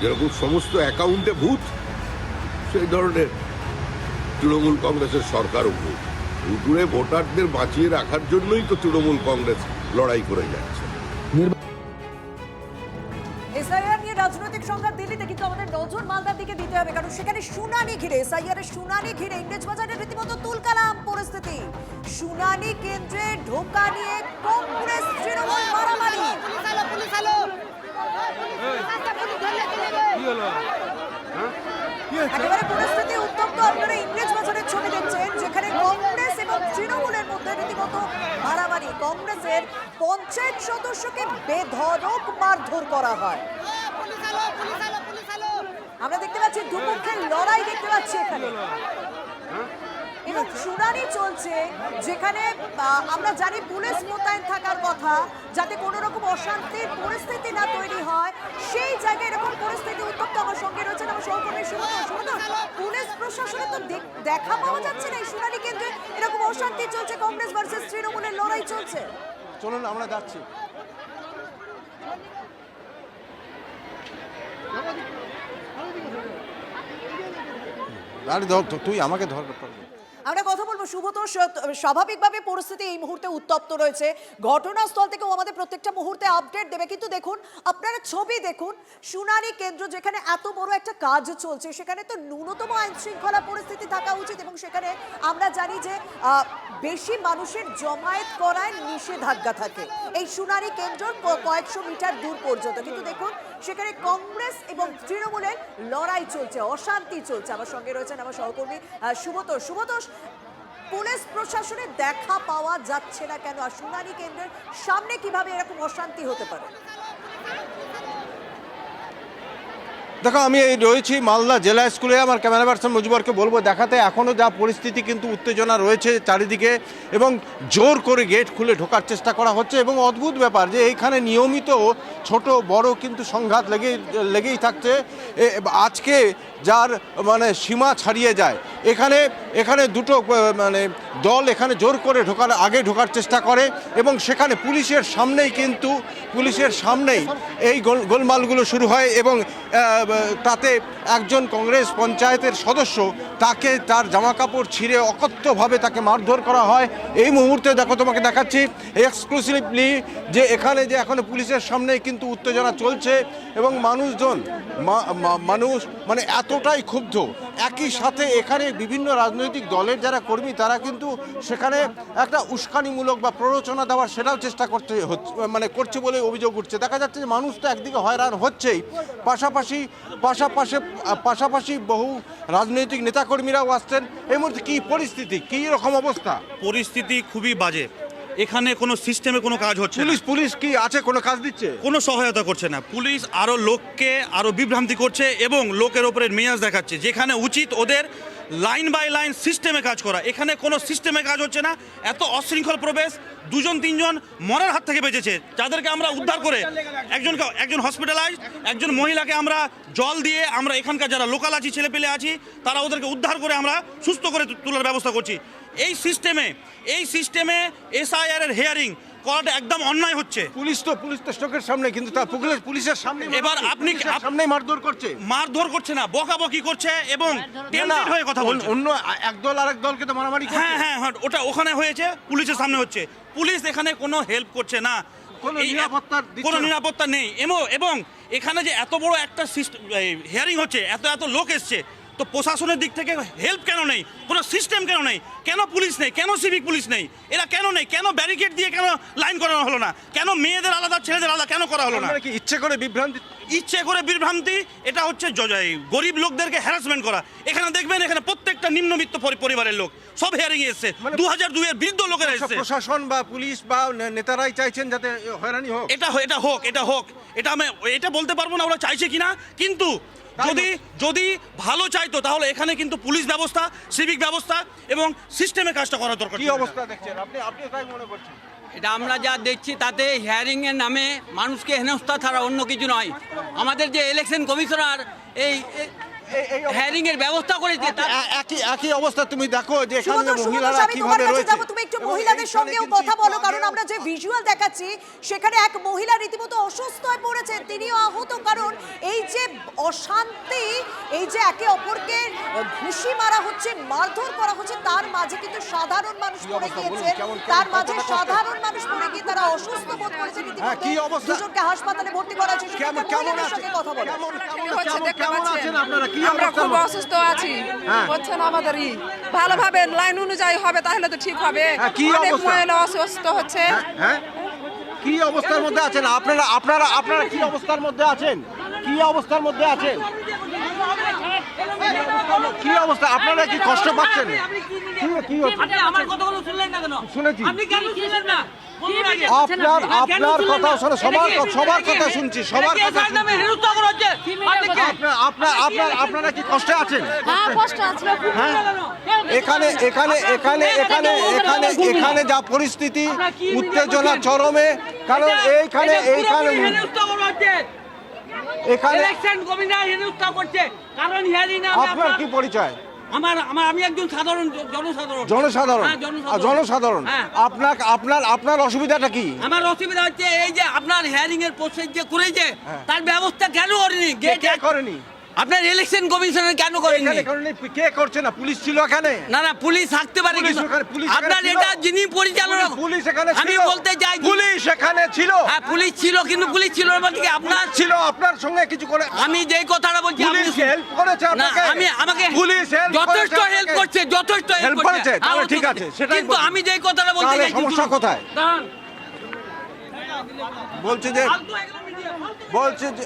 যেরকম সমস্ত অ্যাকাউন্টে ভূত, সেই ধরনের তৃণমূল কংগ্রেসের সরকারও ভূত। ভুতুড়ে ভোটারদের বাঁচিয়ে রাখার জন্যই তো তৃণমূল কংগ্রেস লড়াই করে যাচ্ছে। এসআইআর নিয়ে রাজনৈতিক সংঘাত দিল্লিতে, কিন্তু আমাদের নজর মালদার দিকে দিতে হবে, কারণ সেখানে শুনানি ঘিরে, এসআইআর এর শুনানি ঘিরে ইংরেজবাজারের রীতিমতো তুলকালাম পরিস্থিতি। শুনানি কেন্দ্রে ঢোকা নিয়ে কংগ্রেস তৃণমূল মারামারি। একেবারে পরিস্থিতি উত্তপ্ত। আপনারা ইংরেজবাজারের ছবি দেখছেন, যেখানে কংগ্রেস এবং তৃণমূলের মধ্যে রীতিমতো মারামারি। কংগ্রেসের পঞ্চায়েত সদস্যকে বেধড়ক মারধর করা হয়। আমরা দেখতে পাচ্ছি দুপক্ষের লড়াই দেখতে পাচ্ছি এখানে। এবং শুনানি চলছে যেখানে আমরা জানি পুলিশ মোতায়েন থাকার কথা যাতে কোনো রকম অশান্তির পরিস্থিতি না তৈরি হয়, সেই জায়গায় এরকম পরিস্থিতি উত্তপ্ত। আমার সঙ্গে রয়েছেন আমার সহকর্মী সুমন। পুলিশ প্রশাসনে তো দেখা পাওয়া যাচ্ছে না এই শুনানি কেন্দ্রে এরকম অশান্তি চলছে, কংগ্রেস ভার্সেস তৃণমূলের লড়াই চলছে। চলুন আমরা যাচ্ছি। আরে ধর তুই আমাকে ধর। আমরা কথা বলবো শুভত। স্বাভাবিকভাবে পরিস্থিতি এই মুহূর্তে উত্তপ্ত রয়েছে, ঘটনাস্থল থেকেও আমাদের প্রত্যেকটা মুহূর্তে আপডেট দেবে। কিন্তু দেখুন, আপনারা ছবি দেখুন, শুনানি কেন্দ্র যেখানে এত বড় একটা কাজ চলছে সেখানে তো ন্যূনতম আইন শৃঙ্খলা পরিস্থিতি থাকা উচিত এবং সেখানে আমরা জানি যে বেশি মানুষের জমায়েত করায় নিষেধাজ্ঞা থাকে এই শুনানি কেন্দ্রের কয়েকশো মিটার দূর পর্যন্ত। কিন্তু দেখুন সেখানে কংগ্রেস এবং তৃণমূলের লড়াই চলছে, অশান্তি চলছে। আমার সঙ্গে রয়েছেন আমার সহকর্মী সুব্রত। পুলিশ প্রশাসনের দেখা পাওয়া যাচ্ছে না কেন, আর শুনানি কেন্দ্রের সামনে কিভাবে এরকম অশান্তি হতে পারে? দেখো, আমি এই রয়েছি মালদা জেলা স্কুলে। আমার ক্যামেরা পার্সন মুজিবরকে বলবো দেখাতে। এখনও যা পরিস্থিতি কিন্তু উত্তেজনা রয়েছে চারিদিকে এবং জোর করে গেট খুলে ঢোকার চেষ্টা করা হচ্ছে। এবং অদ্ভুত ব্যাপার যে এইখানে নিয়মিত ছোট বড় কিন্তু সংঘাত লেগেই থাকছে। আজকে যার মানে সীমা ছাড়িয়ে যায়, এখানে দুটো মানে দল এখানে জোর করে ঢোকার চেষ্টা করে এবং সেখানে পুলিশের সামনেই এই গোলমালগুলো শুরু হয় এবং তাতে একজন কংগ্রেস পঞ্চায়েতের সদস্য তার জামা কাপড় ছিঁড়ে অকথ্যভাবে তাকে মারধর করা হয়। এই মুহূর্তে দেখো, তোমাকে দেখাচ্ছি এক্সক্লুসিভলি যে এখানে যে এখন পুলিশের সামনে কিন্তু উত্তেজনা চলছে এবং মানুষ মানে এতটাই ক্ষুব্ধ। একই সাথে এখানে বিভিন্ন রাজনৈতিক দলের যারা কর্মী তারা কিন্তু সেখানে একটা উস্কানিমূলক বা প্ররোচনা দেওয়ার সেটাও চেষ্টা করছে বলে অভিযোগ উঠছে। দেখা যাচ্ছে যে মানুষ তো একদিকে হয়রান হচ্ছেই, পাশাপাশি বহু রাজনৈতিক নেতাকর্মীরাও আসছেন। এই মুহূর্তে কি পরিস্থিতি, কি রকম অবস্থা? পরিস্থিতি খুবই বাজে। এখানে কোনো সিস্টেমে কোনো কাজ হচ্ছে না। পুলিশ কি আছে, কোনো কাজ দিচ্ছে? কোনো সহায়তা করছে না। পুলিশ আরও লোককে আরও বিভ্রান্তি করছে এবং লোকের ওপরে মেজাজ দেখাচ্ছে, যেখানে উচিত ওদের লাইন বাই লাইন সিস্টেমে কাজ করা। এখানে কোনো সিস্টেমে কাজ হচ্ছে না। এত অশৃঙ্খল প্রবেশ, 2-3জন মরার হাত থেকে বেঁচেছে, যাদেরকে আমরা উদ্ধার করে একজন হসপিটালাইজ, একজন মহিলাকে আমরা জল দিয়ে আমরা এখানকার যারা লোকাল আছি, ছেলেপেলে আছি, তারা ওদেরকে উদ্ধার করে আমরা সুস্থ করে তোলার ব্যবস্থা করছি। এই সিস্টেমে SIR এর হেয়ারিং করাটা একদম অন্যায় হচ্ছে। পুলিশ তো চোখের সামনে, কিন্তু পুলিশের সামনে এবার আপনি সামনে মারধর করছে না, বকাবকি করছে এবং টেম্পটেড হয়ে কথা বলছে। অন্য একদল আরেক দলকে তো মারামারি করছে। হ্যাঁ, ওটা ওখানে হয়েছে, পুলিশের সামনে হচ্ছে। পুলিশ এখানে কোনো হেল্প করছে না, কোনো নিরাপত্তা নেই। এবং এখানে যে এত বড় একটা হিয়ারিং হচ্ছে, এত লোক এসছে, তো প্রশাসনের দিক থেকে হেল্প কেন নেই, কোনো সিস্টেম কেন নেই, কেন পুলিশ নেই, কেন সিভিক পুলিশ নেই, এরা কেন নেই, কেন ব্যারিকেড দিয়ে কেন লাইন করানো হলো না, কেন মেয়েদের আলাদা ছেলেদের আলাদা কেন করা হলো না? ইচ্ছে করে বিভ্রান্তি, এটা হচ্ছে গরিব লোকদেরকে হ্যারাসমেন্ট করা। এখানে দেখবেন, এখানে প্রত্যেকটা নিম্নবিত্ত পরিবারের লোক সব হিয়ারিং এসছে, 2002 এর বৃদ্ধ লোকেরা এসছে। প্রশাসন বা পুলিশ বা নেতারাই চাইছেন যাতে হয়রানি হোক। এটা হোক, এটা বলতে পারবো না ওরা চাইছে কিনা, কিন্তু যদি ভালো চাইতো তাহলে এখানে কিন্তু পুলিশ ব্যবস্থা, সিভিক ব্যবস্থা এবং সিস্টেমে কাজটা করা দরকার। কি অবস্থা দেখছেন আপনি তাই মনে করছেন? এটা আমরা যা দেখছি তাতে হিয়ারিংয়ের নামে মানুষকে হেনস্থা ছাড়া অন্য কিছু নয়। আমাদের যে ইলেকশন কমিশনার এই হিয়ারিং এর ব্যবস্থা করেছে, একই অবস্থা তুমি দেখো যে এখানে মহিলারা কিভাবে রয়েছে। তুমি একটু মহিলাদের সঙ্গেও কথা বলো, কারণ আমরা যে ভিজুয়াল দেখাচ্ছি সেখানে এক মহিলা রীতিমতো অসুস্থ হয়ে পড়েছে, তিনিও আহত। কারণ এই যে অশান্তি, এই যে একে অপরকে ঘুষি মারা হচ্ছে, মারধর করা হচ্ছে, তার মাঝে কিন্তু সাধারণ মানুষ পড়ে গিয়েছে, তারা অসুস্থ বোধ করেছে রীতিমতো। দুজনকে হাসপাতালে ভর্তি করা হয়েছে। কথা বলো, আমরা খুব অসুস্থ আছি, হচ্ছে না আমাদের ভালোভাবে লাইন অনুযায়ী হবে তাহলে তো ঠিক হবে। অনেক মহিলা অসুস্থ হচ্ছে। কি অবস্থার মধ্যে আছেন আপনারা কি অবস্থার মধ্যে আছেন? কি অবস্থা? আপনারা কি কষ্ট পাচ্ছেন? আমার কথাগুলো শুনলেন না কেন? শুনেছি। আপনি কেন শুনলেন না? আপনার কথা শোনো, সবার কথা শুনছি, সবার কথা আপনারা কি কষ্টে আছেন? হ্যাঁ, এখানে যা পরিস্থিতি, উত্তেজনা চরমে, কারণ এখানে আপনার কি পরিচয়? আমি একজন জনসাধারণ। আপনার অসুবিধাটা কি? আমার অসুবিধা হচ্ছে এই যে আপনার হিয়ারিং এর প্রসেস যে করেছে তার ব্যবস্থা কেন করেনি? কে করেনি? আপনার ইলেকশন কমিশনার কেন করেনি? কে করছে না? পুলিশ ছিল এখানে? না, পুলিশ থাকতে পারে কিন্তু আপনার এটা যিনি পরিচালনা, পুলিশ এখানে আমি বলতে চাই পুলিশ এখানে ছিল। হ্যাঁ, পুলিশ ছিল, কিন্তু পুলিশ ছিল না বলতে কি আপনার ছিল, আপনার সঙ্গে কিছু করে? আমি যেই কথাটা বলছি পুলিশ হেল্প করেছে আপনাকে? আমাকে পুলিশ যথেষ্ট হেল্প করছে, হেল্প করেছে, তাহলে ঠিক আছে, সেটাই কিন্তু আমি যেই কথাটা বলতে চাই সমস্যা কোথায়? বলছে যে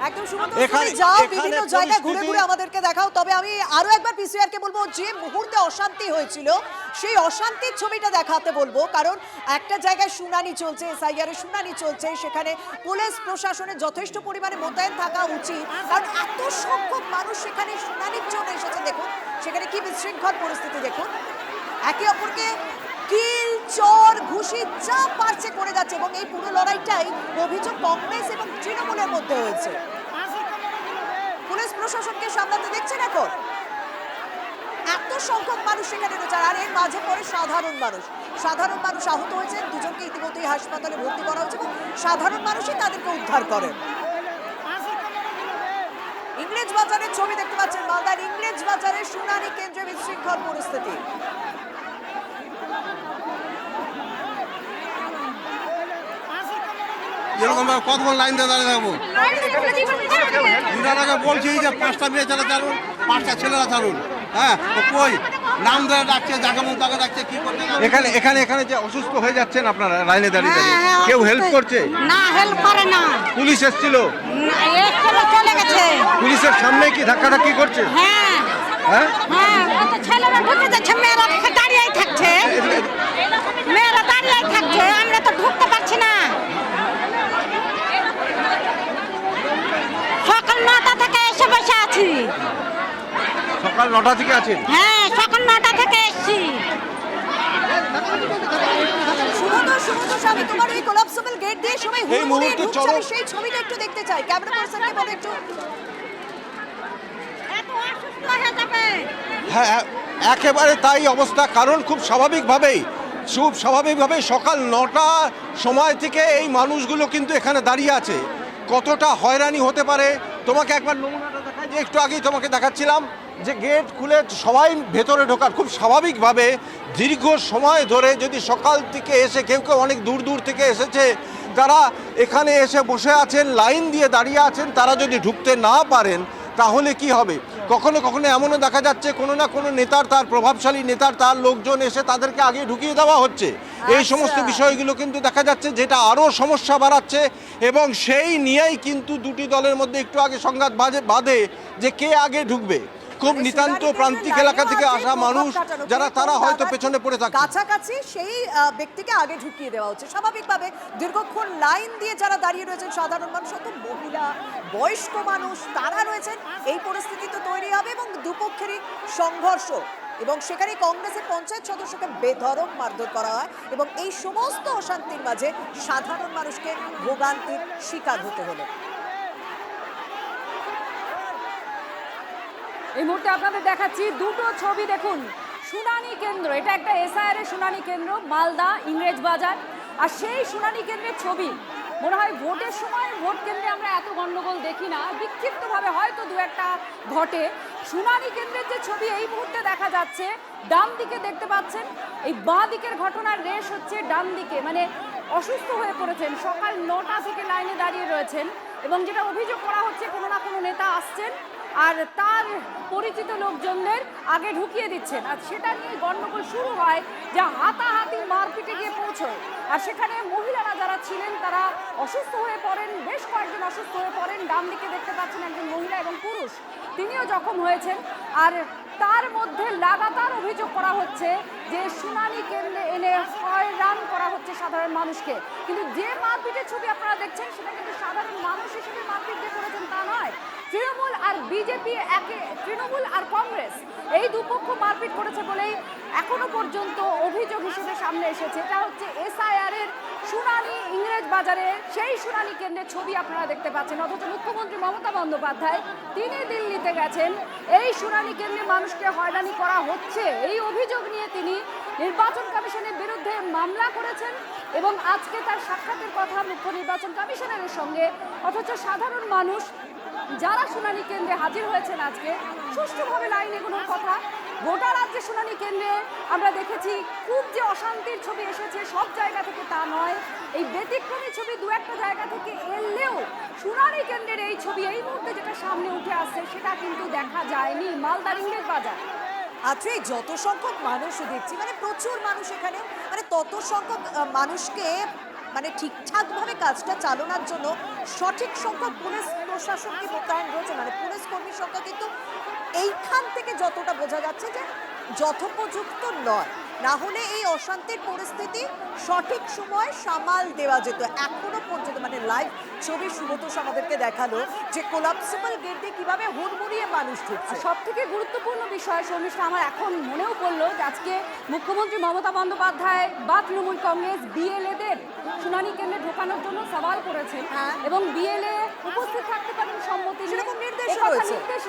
একদম সুমন্ত, তুমি যাও বিভিন্ন জায়গায় ঘুরে ঘুরে আমাদেরকে দেখাও। তবে আমি আরো একবার পিসিআর কে বলবো, যে মুহূর্তে অশান্তি হয়েছিল সেই অশান্তির ছবিটা দেখাতে বলবো, কারণ একটা জায়গায় শুনানি চলছে, এসআইআর এর শুনানি চলছে, সেখানে পুলিশ প্রশাসনের যথেষ্ট পরিমাণে মোতায়েন থাকা উচিত, কারণ এত সংখ্যক মানুষ সেখানে শুনানির জন্য এসেছে। দেখুন সেখানে কি বিশৃঙ্খল পরিস্থিতি, দেখুন একে অপরকে কিল, চর, ঘুষি যা পারছে করে যাচ্ছে, এবং এই পুরো লড়াইটাই অভিযোগ কংগ্রেস এবং তৃণমূলের মধ্যে হয়েছে। পুলিশ প্রশাসনকে সামলাতে দেখছেন এখন, এত সংখ্যক মানুষ সেখানে রয়েছে, আর এর মাঝে পড়ে সাধারণ মানুষ আহত হয়েছেন, দুজনকে ইতিমধ্যেই হাসপাতালে ভর্তি করা হয়েছে এবং সাধারণ মানুষই তাদেরকে উদ্ধার করেন। ইংরেজ বাজারের ছবি দেখতে পাচ্ছেন, মালদার ইংরেজ বাজারের শুনানি কেন্দ্রে বিশৃঙ্খল পরিস্থিতি। এরকম কতক্ষণ লাইন দিয়ে দাঁড়িয়ে থাকবো? বলছি যে 5টা মেয়ে ছেলে ছাড়ুন, 5টা ছেলেরা ছাড়ুন। হ্যাঁ, কই নাম ধরে ডাকছে, যাকে মন তাকে ডাকছে, কি করছে? এখানে যে অসুস্থ হয়ে যাচ্ছেন আপনারা লাইনে দাঁড়িয়ে দাঁড়িয়ে, কেউ হেল্প করছে না? হেল্প করে না। পুলিশ এসেছিল, চলে গেছে। পুলিশের সামনে কি ধাক্কাধাক্কি করছে? হ্যাঁ হ্যাঁ, ছেলেরা ঢুকে যাচ্ছে, মেয়েরা দাঁড়িয়েই থাকছে, আমরা তো ঢুকতে পারছি না। সকাল 9টা থেকে এসে বসে আছি। সকাল 9টা থেকে আছেন? হ্যাঁ, সকাল 9টা থেকে এসেছি। সুমন্ত স্বামী, তোমার ওই কোলাপসেবল গেট দিয়ে সবাই হুড়মুড়িয়ে ঢুকছে, আমি সেই ছবিটা একটু দেখতে চাই। ক্যামেরা পার্সনকে বলে একটু। এত অসুস্থ হয়ে যাবে। হ্যাঁ, একেবারে তাই অবস্থা, কারণ খুব স্বাভাবিকভাবেই সকাল 9টা সময় থেকে এই মানুষগুলো কিন্তু এখানে দাঁড়িয়ে আছে। কতটা হয়রানি হতে পারে তোমাকে একবার নমুনাটা দেখাই, যে একটু আগেই তোমাকে দেখাচ্ছিলাম যে গেট খুলে সবাই ভেতরে ঢোকার, খুব স্বাভাবিকভাবে দীর্ঘ সময় ধরে যদি সকাল থেকে এসে কেউ অনেক দূর থেকে এসেছে, তারা এখানে এসে বসে আছেন, লাইন দিয়ে দাঁড়িয়ে আছেন, তারা যদি ঢুকতে না পারেন তাহলে কি হবে? কখনো এমনও দেখা যাচ্ছে কোনো না কোনো নেতার, তার প্রভাবশালী নেতার তার লোকজন এসে তাদেরকে আগে ঢুকিয়ে দেওয়া হচ্ছে। এই সমস্ত বিষয়গুলো কিন্তু দেখা যাচ্ছে, যেটা আরও সমস্যা বাড়াচ্ছে, এবং সেই নিয়েই কিন্তু দুটি দলের মধ্যে একটু আগে সংঘাত বাঁধে যে কে আগে ঢুকবে। খুব নিতান্ত প্রান্তিক এলাকা থেকে আসা মানুষ যারা, তারা হয়তো পেছনে পড়ে থাকে, কাছাকাছি সেই ব্যক্তিকে আগে ঢুকিয়ে দেওয়া হচ্ছে। স্বাভাবিকভাবে দীর্ঘক্ষণ লাইন দিয়ে যারা দাঁড়িয়ে রয়েছেন সাধারণ মানুষ, অত মহিলা, বয়স্ক মানুষ তারা রয়েছেন, এই পরিস্থিতি তো তৈরি হবে এবং দুপক্ষেরই সংঘর্ষ, এবং সেখানে কংগ্রেসের পঞ্চায়েত সদস্যকে বেধড়ক মারধর করা হয়, এবং এই সমস্ত অশান্তির মাঝে সাধারণ মানুষকে ভোগান্তির শিকার হতে হলো। এই মুহূর্তে আপনাদের দেখাচ্ছি দুটো ছবি, দেখুন শুনানি কেন্দ্র, এটা একটা এসআইআর এর শুনানি কেন্দ্র মালদা ইংরেজ বাজার, আর সেই শুনানি কেন্দ্রের ছবি। মনে হয় ভোটের সময় ভোট কেন্দ্রে আমরা এত গন্ডগোল দেখি না, বিক্ষিপ্তভাবে হয়তো দু একটা ঘটে। শুনানি কেন্দ্রের যে ছবি এই মুহূর্তে দেখা যাচ্ছে, ডান দিকে দেখতে পাচ্ছেন, এই বাঁ দিকের ঘটনার রেশ হচ্ছে ডান দিকে, মানে অসুস্থ হয়ে পড়েছেন, সকাল 9টা থেকে লাইনে দাঁড়িয়ে রয়েছেন, এবং যেটা অভিযোগ করা হচ্ছে কোনো না কোনো নেতা আসছেন আর তার পরিচিত লোকজনদের আগে ঢুকিয়ে দিচ্ছেন, আর সেটা নিয়ে গন্ডগোল শুরু হয়, যা হাতাহাতি মারপিটে গিয়ে পৌঁছয়। আর সেখানে মহিলারা যারা ছিলেন তারা অসুস্থ হয়ে পড়েন, বেশ কয়েকজন অসুস্থ হয়ে পড়েন। ডান দিকে দেখতে পাচ্ছেন একজন মহিলা এবং পুরুষ, তিনিও জখম হয়েছেন। আর তার মধ্যে লাগাতার অভিযোগ করা হচ্ছে যে শুনানি কেন্দ্রে এনে হয়রান করা হচ্ছে সাধারণ মানুষকে। কিন্তু যে মারপিটের ছবি আপনারা দেখছেন সেটা কিন্তু সাধারণ মানুষ হিসেবে মারপিট দিয়ে করেছেন তা নয়। তৃণমূল আর বিজেপি তৃণমূল আর কংগ্রেস এই দুপক্ষ মারপিট করেছে বলেই এখনো পর্যন্ত অভিযোগ হিসেবে সামনে এসেছে। এটা হচ্ছে SIR এর শুনানি ইংরেজ বাজারে সেই শুনানি কেন্দ্রের ছবি আপনারা দেখতে পাচ্ছেন। অথচ মুখ্যমন্ত্রী মমতা বন্দ্যোপাধ্যায় তিনি দিল্লিতে গেছেন এই শুনানি কেন্দ্রে মানুষকে হয়রানি করা হচ্ছে এই অভিযোগ নিয়ে তিনি নির্বাচন কমিশনের বিরুদ্ধে মামলা করেছেন এবং আজকে তার সাক্ষাতের কথা মুখ্য নির্বাচন কমিশনারের সঙ্গে। অথচ সাধারণ মানুষ যারা শুনানি কেন্দ্রে হাজির হয়েছেন আজকে সুষ্ঠুভাবে লাইন এগোনোর কথা। গোটা রাজ্যে শুনানি কেন্দ্রে আমরা দেখেছি খুব যে অশান্তির ছবি এসেছে সব জায়গা থেকে তা নয়, এই ব্যতিক্রমী ছবি দু একটা জায়গা থেকে এলেও শুনানি কেন্দ্রের এই ছবি এই মুহূর্তে যেটা সামনে উঠে আসছে সেটা কিন্তু দেখা যায়নি মালদার ইংরেজ বাজার। আচ্ছা, এই যত সংখ্যক মানুষ দেখছি মানে প্রচুর মানুষ এখানে, মানে তত সংখ্যক মানুষকে মানে ঠিকঠাকভাবে কাজটা চালানোর জন্য সঠিক সংখ্যক পুলিশ প্রশাসন কি মোতায়েন রয়েছে? মানে পুলিশ কর্মীর সংখ্যা কিন্তু এইখান থেকে যতটা বোঝা যাচ্ছে যে যথোপযুক্ত নয়, না হলে এই অশান্তির পরিস্থিতি সঠিক সময় সামাল দেওয়া যেত। এখনো পর্যন্ত মানে লাইভ ছবি সুব্রতোষ আমাদেরকে দেখালো যে কোলাপসিবল গেট দিয়ে কিভাবে হুড়মুড়িয়ে মানুষ ঢুকছে। সব থেকে গুরুত্বপূর্ণ বিষয় শর্মিষ্ঠা, আমার এখন মনেও পড়লো যে আজকে মুখ্যমন্ত্রী মমতা বন্দ্যোপাধ্যায় বা তৃণমূল কংগ্রেস BLA-দের শুনানি কেন্দ্রে ঢোকানোর জন্য সওয়াল করেছেন এবং BLA উপস্থিত থাকতে পারেন সম্মতি সেরকম নির্দেশ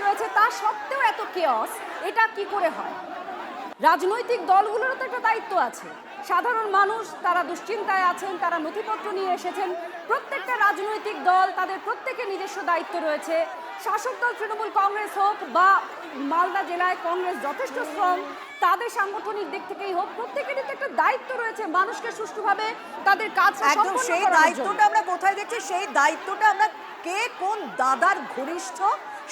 রয়েছে। তা সত্ত্বেও এত কেয়স এটা কি করে হয়? রাজনৈতিক দলগুলোরও তো একটা দায়িত্ব আছে। সাধারণ মানুষ তারা দুশ্চিন্তায় আছেন, তারা নথিপত্র নিয়ে এসেছেন। প্রত্যেকটা রাজনৈতিক দল তাদের প্রত্যেকের নিজস্ব দায়িত্ব রয়েছে। শাসক দল তৃণমূল কংগ্রেস হোক বা মালদা জেলায় কংগ্রেস যথেষ্ট স্ট্রং, তাদের সাংগঠনিক দিক থেকেই হোক প্রত্যেকেরই তো একটা দায়িত্ব রয়েছে মানুষকে সুষ্ঠুভাবে তাদের কাজ একদম সেই দায়িত্বটা আমরা কোথায় দেখছি? সেই দায়িত্বটা আমরা কে কোন দাদার ঘনিষ্ঠ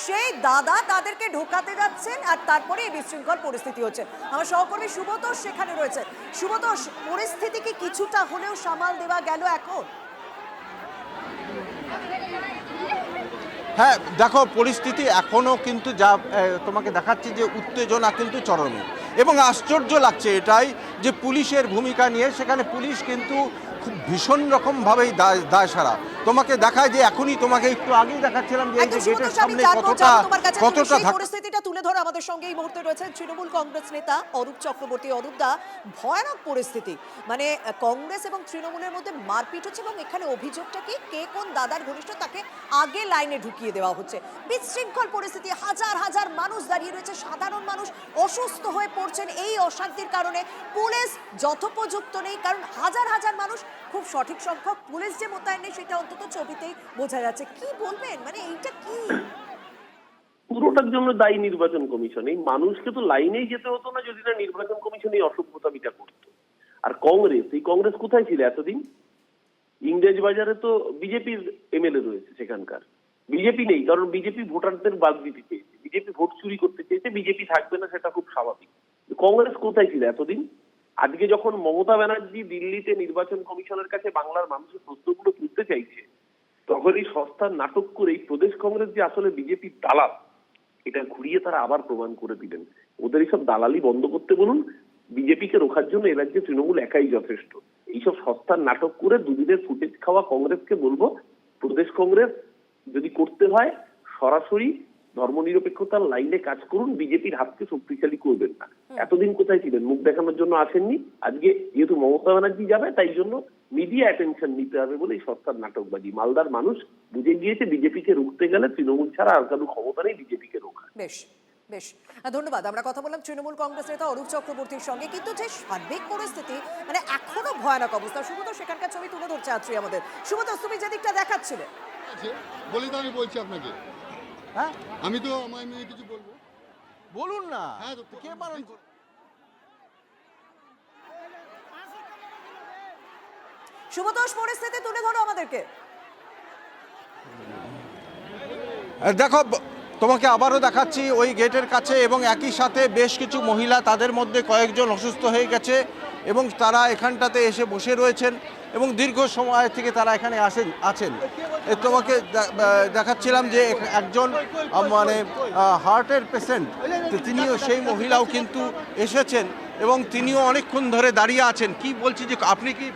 সেই দাদা তাদেরকে ঢোকাতে যাচ্ছেন আর তারপরে এই বিশৃঙ্খল পরিস্থিতি হচ্ছে। আমার সহকর্মী সুব্রতোষ সেখানে রয়েছে। সুব্রতোষ, পরিস্থিতি কি কিছুটা হলেও সামাল দেওয়া গেল এখন? হ্যাঁ দেখো, পরিস্থিতি এখনও কিন্তু যা তোমাকে দেখাচ্ছি যে উত্তেজনা কিন্তু চরমে, এবং আশ্চর্য লাগছে এটাই যে পুলিশের ভূমিকা নিয়ে সেখানে পুলিশ কিন্তু খুব ভীষণ রকমভাবেই দায় সারা। তোমাকে দেখায় যে এখনই তোমাকে একটু আগেই দেখাচ্ছিলাম যে এই যে গেটের সামনে কতটা পরিস্থিতিটা তুলে ধরো আমাদের সঙ্গে এই মুহূর্তে রয়েছে তৃণমূল কংগ্রেস নেতা অরূপ চক্রবর্তী। অরূপদা, ভয়ানক পরিস্থিতি, মানে কংগ্রেস এবং তৃণমূলের মধ্যে মারপিট হচ্ছে এবং এখানে অভিযোগটা কি কে কোন দাদার ঘনিষ্ঠ তাকে আগে লাইনে ঢুকিয়ে দেওয়া হচ্ছে। বিশৃঙ্খল পরিস্থিতি, হাজার হাজার মানুষ দাঁড়িয়ে রয়েছে, সাধারণ মানুষ অসুস্থ হয়ে পড়ছেন এই অশান্তির কারণে। পুলিশ যথোপযুক্ত নেই, কারণ হাজার হাজার মানুষ, খুব সঠিক সংখ্যক পুলিশ যে মোতায়েন নেই সেটা অন্তত ছবিতেই বোঝা যাচ্ছে। কি বলবেন, মানে এইটা কি? পুরোটার জন্য দায়ী নির্বাচন কমিশন। এই মানুষকে তো লাইনেই যেতে হতো না যদি না নির্বাচন কমিশন এই অসভ্যতামিটা করতো। আর কংগ্রেস, এই কংগ্রেস কোথায় ছিল এতদিন? ইংরেজ বাজারে তো বিজেপির MLA রয়েছে, সেখানকার বিজেপি নেই, কারণ বিজেপি ভোটারদের বাদ দিতে চেয়েছে, বিজেপি ভোট চুরি করতে চেয়েছে, বিজেপি থাকবে না, সেটা খুব স্বাভাবিক। কংগ্রেস কোথায় ছিল এতদিন? আজকে যখন মমতা ব্যানার্জি দিল্লিতে নির্বাচন কমিশনের কাছে বাংলার মানুষের প্রশ্নগুলো তুলতে চাইছে, তখন এই সস্তার নাটক করে এই প্রদেশ কংগ্রেস যে আসলে বিজেপির দালাল, এটা ঘুরিয়ে তারা আবার প্রমাণ করে দিলেন। ওদের এইসব দালালি বন্ধ করতে বলুন। বিজেপিকে রোখার জন্য এ রাজ্যে তৃণমূল একাই যথেষ্ট। এইসব সস্তার নাটক করে দুদিনের ফুটেজ খাওয়া কংগ্রেসকে বলবো, প্রদেশ কংগ্রেস যদি করতে হয় সরাসরি ধর্মনিরপেক্ষতার লাইনে কাজ করুন, বিজেপির হাতকে শক্তিশালী করবেন না। এতদিন কোথায় ছিলেন? মুখ দেখানোর জন্য আসেননি, আজকে যেহেতু মমতা ব্যানার্জি যাবে তাই জন্য মিডিয়া অ্যাটেনশন নিতে হবে বলে এই সস্তার নাটকবাজি। মালদার মানুষ বুঝে গিয়েছে বিজেপিকে রুখতে গেলে তৃণমূল ছাড়া আর কারো ক্ষমতা নেই বিজেপিকে রোখা। বেশ বেশ, ধন্যবাদ। আমরা কথা বললাম তৃণমূল কংগ্রেস নেতা অরূপ চক্রবর্তীর সঙ্গে। কিন্তু যে সার্বিক পরিস্থিতি মানে এখনো ভয়ানক অবস্থা। সুব্রত সেখানকার ছবি তুলে ধরছে আত্রি আমাদের। সুব্রত, তুমি যে দিকটা দেখাচ্ছিলে বলি তো, আমি বলছি আপনাকে। হ্যাঁ, আমি তো আমার কিছু বলবো, বলুন না। হ্যাঁ, কে বারণ করে? সুব্রত, পরিস্থিতি তুলে ধরো আমাদেরকে। দেখো, তোমাকে আবারও দেখাচ্ছি ওই গেটের কাছে, এবং একই সাথে বেশ কিছু মহিলা, তাদের মধ্যে কয়েকজন অসুস্থ হয়ে গেছে এবং তারা এখানটাতে এসে বসে রয়েছেন এবং দীর্ঘ সময় থেকে তারা এখানে আছেন। তোমাকে দেখাচ্ছিলাম যে একজন মানে হার্টের পেশেন্ট, তিনিও সেই মহিলাও কিন্তু এসেছেন এবং তিনিও অনেকক্ষণ ধরে দাঁড়িয়ে আছেন। কি বলছি যে আপনি কি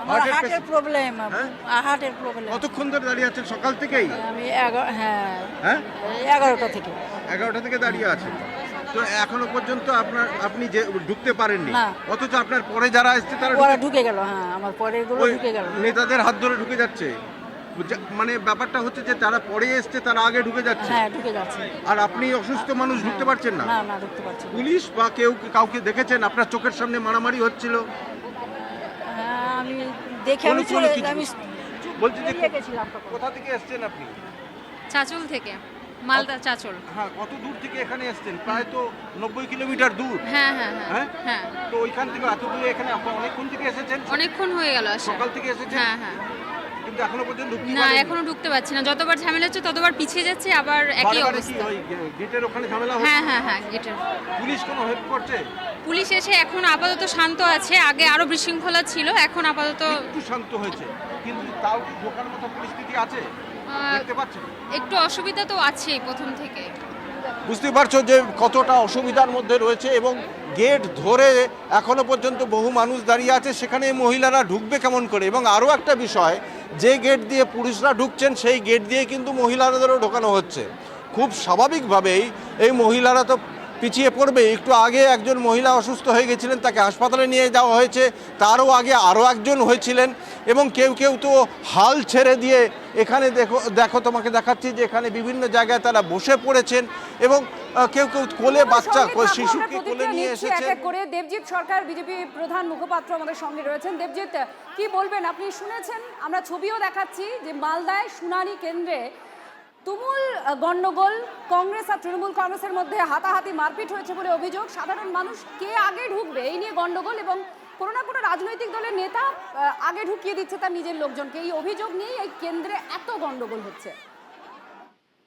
হার্টের প্রবলেম, হার্টের প্রবলেম। কতক্ষণ ধরে দাঁড়িয়ে আছেন? সকাল থেকেই? আমি 11টা থেকে 11টা থেকে দাঁড়িয়ে আছেন। তো এখনো পর্যন্ত আপনি যে ঢুকতে পারেননি, অথচ আপনার পরে যারা এসছে তারা ঢুকে গেল। হ্যাঁ, আমার পরে এগুলো ঢুকে গেল। নেতাদের হাত ধরে ঢুকে যাচ্ছে। মানে ব্যাপারটা হচ্ছে যে যারা পরে এসছে তারা আগে ঢুকে যাচ্ছে। হ্যাঁ, ঢুকে যাচ্ছে। আর আপনি অসুস্থ মানুষ ঢুকতে পারছেন না? না, ঢুকতে পারছি না। পুলিশ বা কাউকে দেখেছেন? আপনার চোখের সামনে মারামারি হচ্ছিল? হ্যাঁ, আমি দেখে আমি বলছি যে কোথা থেকে এসছেন আপনি? চাচল থেকে, মালদা চাচল। হ্যাঁ, কত দূর থেকে এখানে এসছেন? প্রায় তো 90 কিলোমিটার দূর। হ্যাঁ। তো ওইখান থেকে এত দূরে এখানে অনেকক্ষণ থেকে এসেছেন? অনেক্ষণ হয়ে গেল আসা। সকাল থেকে এসেছেন? হ্যাঁ। কিন্তু এখনো পর্যন্ত না, এখনো ঢুকতে পারছি না। যতবার ঝামেলা হচ্ছে ততবার পিছিয়ে যাচ্ছে, আবার একই অবস্থা। গেটের ওখানে ঝামেলা হচ্ছে? হ্যাঁ, গেটের। পুলিশ কোনো হেল্প করছে? পুলিশ এসে এখন আপাতত শান্ত আছে। আগে আরো বিশৃঙ্খলা ছিল, এখন আপাতত একটু শান্ত হয়েছে। কিন্তু তাও কি ঢোকার মতো পরিস্থিতি আছে? দেখতে পাচ্ছেন একটু অসুবিধা তো আছেই প্রথম থেকে। বুঝতে পারছো যে কতটা অসুবিধার মধ্যে রয়েছে, এবং গেট ধরে এখনো পর্যন্ত বহু মানুষ দাঁড়িয়ে আছে। সেখানে মহিলারা ঢুকবে কেমন করে? এবং আরও একটা বিষয়, যে গেট দিয়ে পুরুষরা ঢুকছেন সেই গেট দিয়ে কিন্তু মহিলাদেরও ঢোকানো হচ্ছে। খুব স্বাভাবিকভাবেই এই মহিলারা তো পিছিয়ে পড়বে। একটু আগে একজন মহিলা অসুস্থ হয়ে গেছিলেন, তাকে হাসপাতালে নিয়ে যাওয়া হয়েছে। তারও আগে আরও একজন হয়েছিলেন, এবং কেউ তো হাল ছেড়ে দিয়ে এখানে দেখো তোমাকে দেখাচ্ছি যে এখানে বিভিন্ন জায়গায় তারা বসে পড়েছেন, এবং কেউ কোলে বাচ্চা শিশুকে কোলে নিয়ে এসেছেন। এক এক করে দেবজিৎ সরকার, বিজেপি প্রধান মুখপাত্র আমাদের সঙ্গে রয়েছেন। দেবজিৎ, কি বলবেন? আপনি শুনেছেন, আমরা ছবিও দেখাচ্ছি যে মালদায় শুনানি কেন্দ্রে তুমুল গন্ডগোল, কংগ্রেস আর তৃণমূল কংগ্রেসের মধ্যে হাতাহাতি মারপিট হয়েছে বলে অভিযোগ। সাধারণ মানুষ কে আগে ঢুকবে এই নিয়ে গন্ডগোল, এবং কোনো না কোনো রাজনৈতিক দলের নেতা আগে ঢুকিয়ে দিচ্ছে তার নিজের লোকজনকে। এই অভিযোগ নিয়ে এই কেন্দ্রে এত গন্ডগোল হচ্ছে।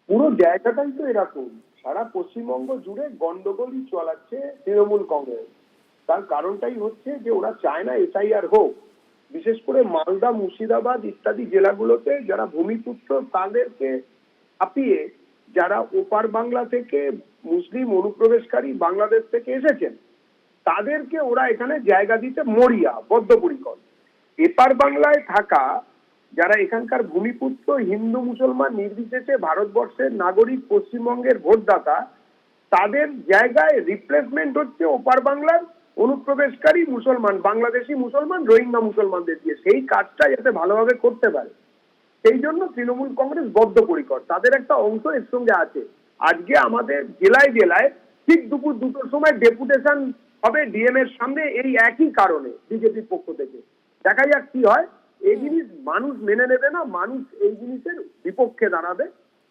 পুরো জায়গাটাই তো এরকম, সারা পশ্চিমবঙ্গ জুড়ে গন্ডগোলই চালাচ্ছে তৃণমূল কংগ্রেস। তার কারণটাই হচ্ছে যে ওরা চায় না এসআইআর হোক। বিশেষ করে মালদা, মুর্শিদাবাদ ইত্যাদি জেলাগুলোতে যারা ভূমিপুত্র তাদেরকে ছাপিয়ে যারা ওপার বাংলা থেকে মুসলিম অনুপ্রবেশকারী বাংলাদেশ থেকে এসেছেন তাদেরকে ওরা এখানে জায়গা দিতে মরিয়া, বদ্ধপরিকর। এপার বাংলায় থাকা যারা এখানকার ভূমিপুত্র হিন্দু মুসলমান নির্বিশেষে ভারতবর্ষের নাগরিক, পশ্চিমবঙ্গের ভোটদাতা, তাদের জায়গায় রিপ্লেসমেন্ট হচ্ছে ওপার বাংলার অনুপ্রবেশকারী মুসলমান, বাংলাদেশি মুসলমান, রোহিঙ্গা মুসলমানদের দিয়ে। সেই কাজটা যাতে ভালোভাবে করতে পারে সেই জন্য তৃণমূল কংগ্রেস বদ্ধপরিকর। তাদের একটা অংশ এর সঙ্গে আছে। আজকে আমাদের জেলায় জেলায় ঠিক দুপুর 2টোর সময় ডেপুটেশন হবে ডিএম এর সামনে, এই একই কারণে বিজেপির পক্ষ থেকে। দেখা যাক কি হয়। এই জিনিস মানুষ মেনে নেবে না, মানুষ এই জিনিসের বিপক্ষে দাঁড়াবে।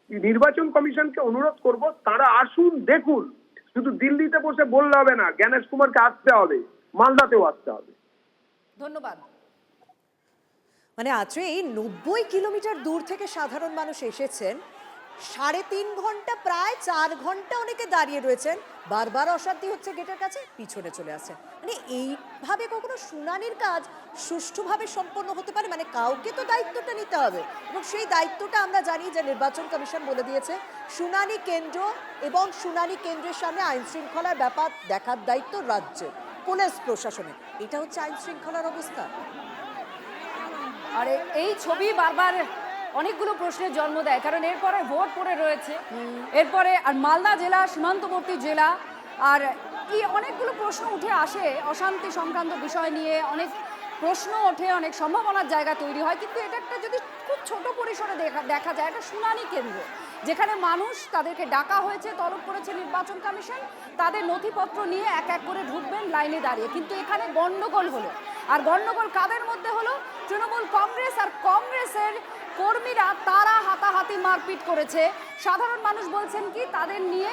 নির্বাচন কমিশনকে অনুরোধ করব, তারা আসুন, দেখুন। শুধু দিল্লিতে বসে বললে হবে না, জ্ঞানেশ কুমারকে আসতে হবে, মালদাতেও আসতে হবে। ধন্যবাদ। মানে আজকে এই 90 কিলোমিটার দূর থেকে সাধারণ মানুষ এসেছেন, 3.5 ঘন্টা, প্রায় 4 ঘন্টা অনেকে দাঁড়িয়ে রয়েছেন, বারবার অশান্তি হচ্ছে গেটের কাছে, পিছনে চলে আসছেন। মানে এইভাবে কখনো শুনানির কাজ সুষ্ঠুভাবে সম্পন্ন হতে পারে? মানে কাউকে তো দায়িত্বটা নিতে হবে, এবং সেই দায়িত্বটা আমরা জানি যে নির্বাচন কমিশন বলে দিয়েছে শুনানি কেন্দ্র এবং শুনানি কেন্দ্রের সামনে আইন শৃঙ্খলার ব্যাপার দেখার দায়িত্ব রাজ্যের পুলিশ প্রশাসনের। এটা হচ্ছে আইন শৃঙ্খলার অবস্থা। আর এই ছবি বারবার অনেকগুলো প্রশ্নের জন্ম দেয়, কারণ এরপরে ভোট পড়ে রয়েছে, এরপরে আর মালদা জেলা সীমান্তবর্তী জেলা, আর কি অনেকগুলো প্রশ্ন উঠে আসে অশান্তি সংক্রান্ত বিষয় নিয়ে, অনেক প্রশ্ন ওঠে, অনেক সম্ভাবনার জায়গা তৈরি হয়। কিন্তু এটা একটা যদি খুব ছোট পরিসরে দেখা যায়, একটা শুনানি কেন্দ্র যেখানে মানুষ, তাদেরকে ডাকা হয়েছে, তলব করেছে নির্বাচন কমিশন, তাদের নথিপত্র নিয়ে এক এক করে ঢুকবেন লাইনে দাঁড়িয়ে। কিন্তু এখানে গন্ডগোল হলো, আর গন্ডগোল কাদের মধ্যে হলো? তৃণমূল কংগ্রেস আর কংগ্রেসের কর্মীরা, তারা হাতাহাতি মারপিট করেছে। সাধারণ মানুষ বলছেন কি, তাদের নিয়ে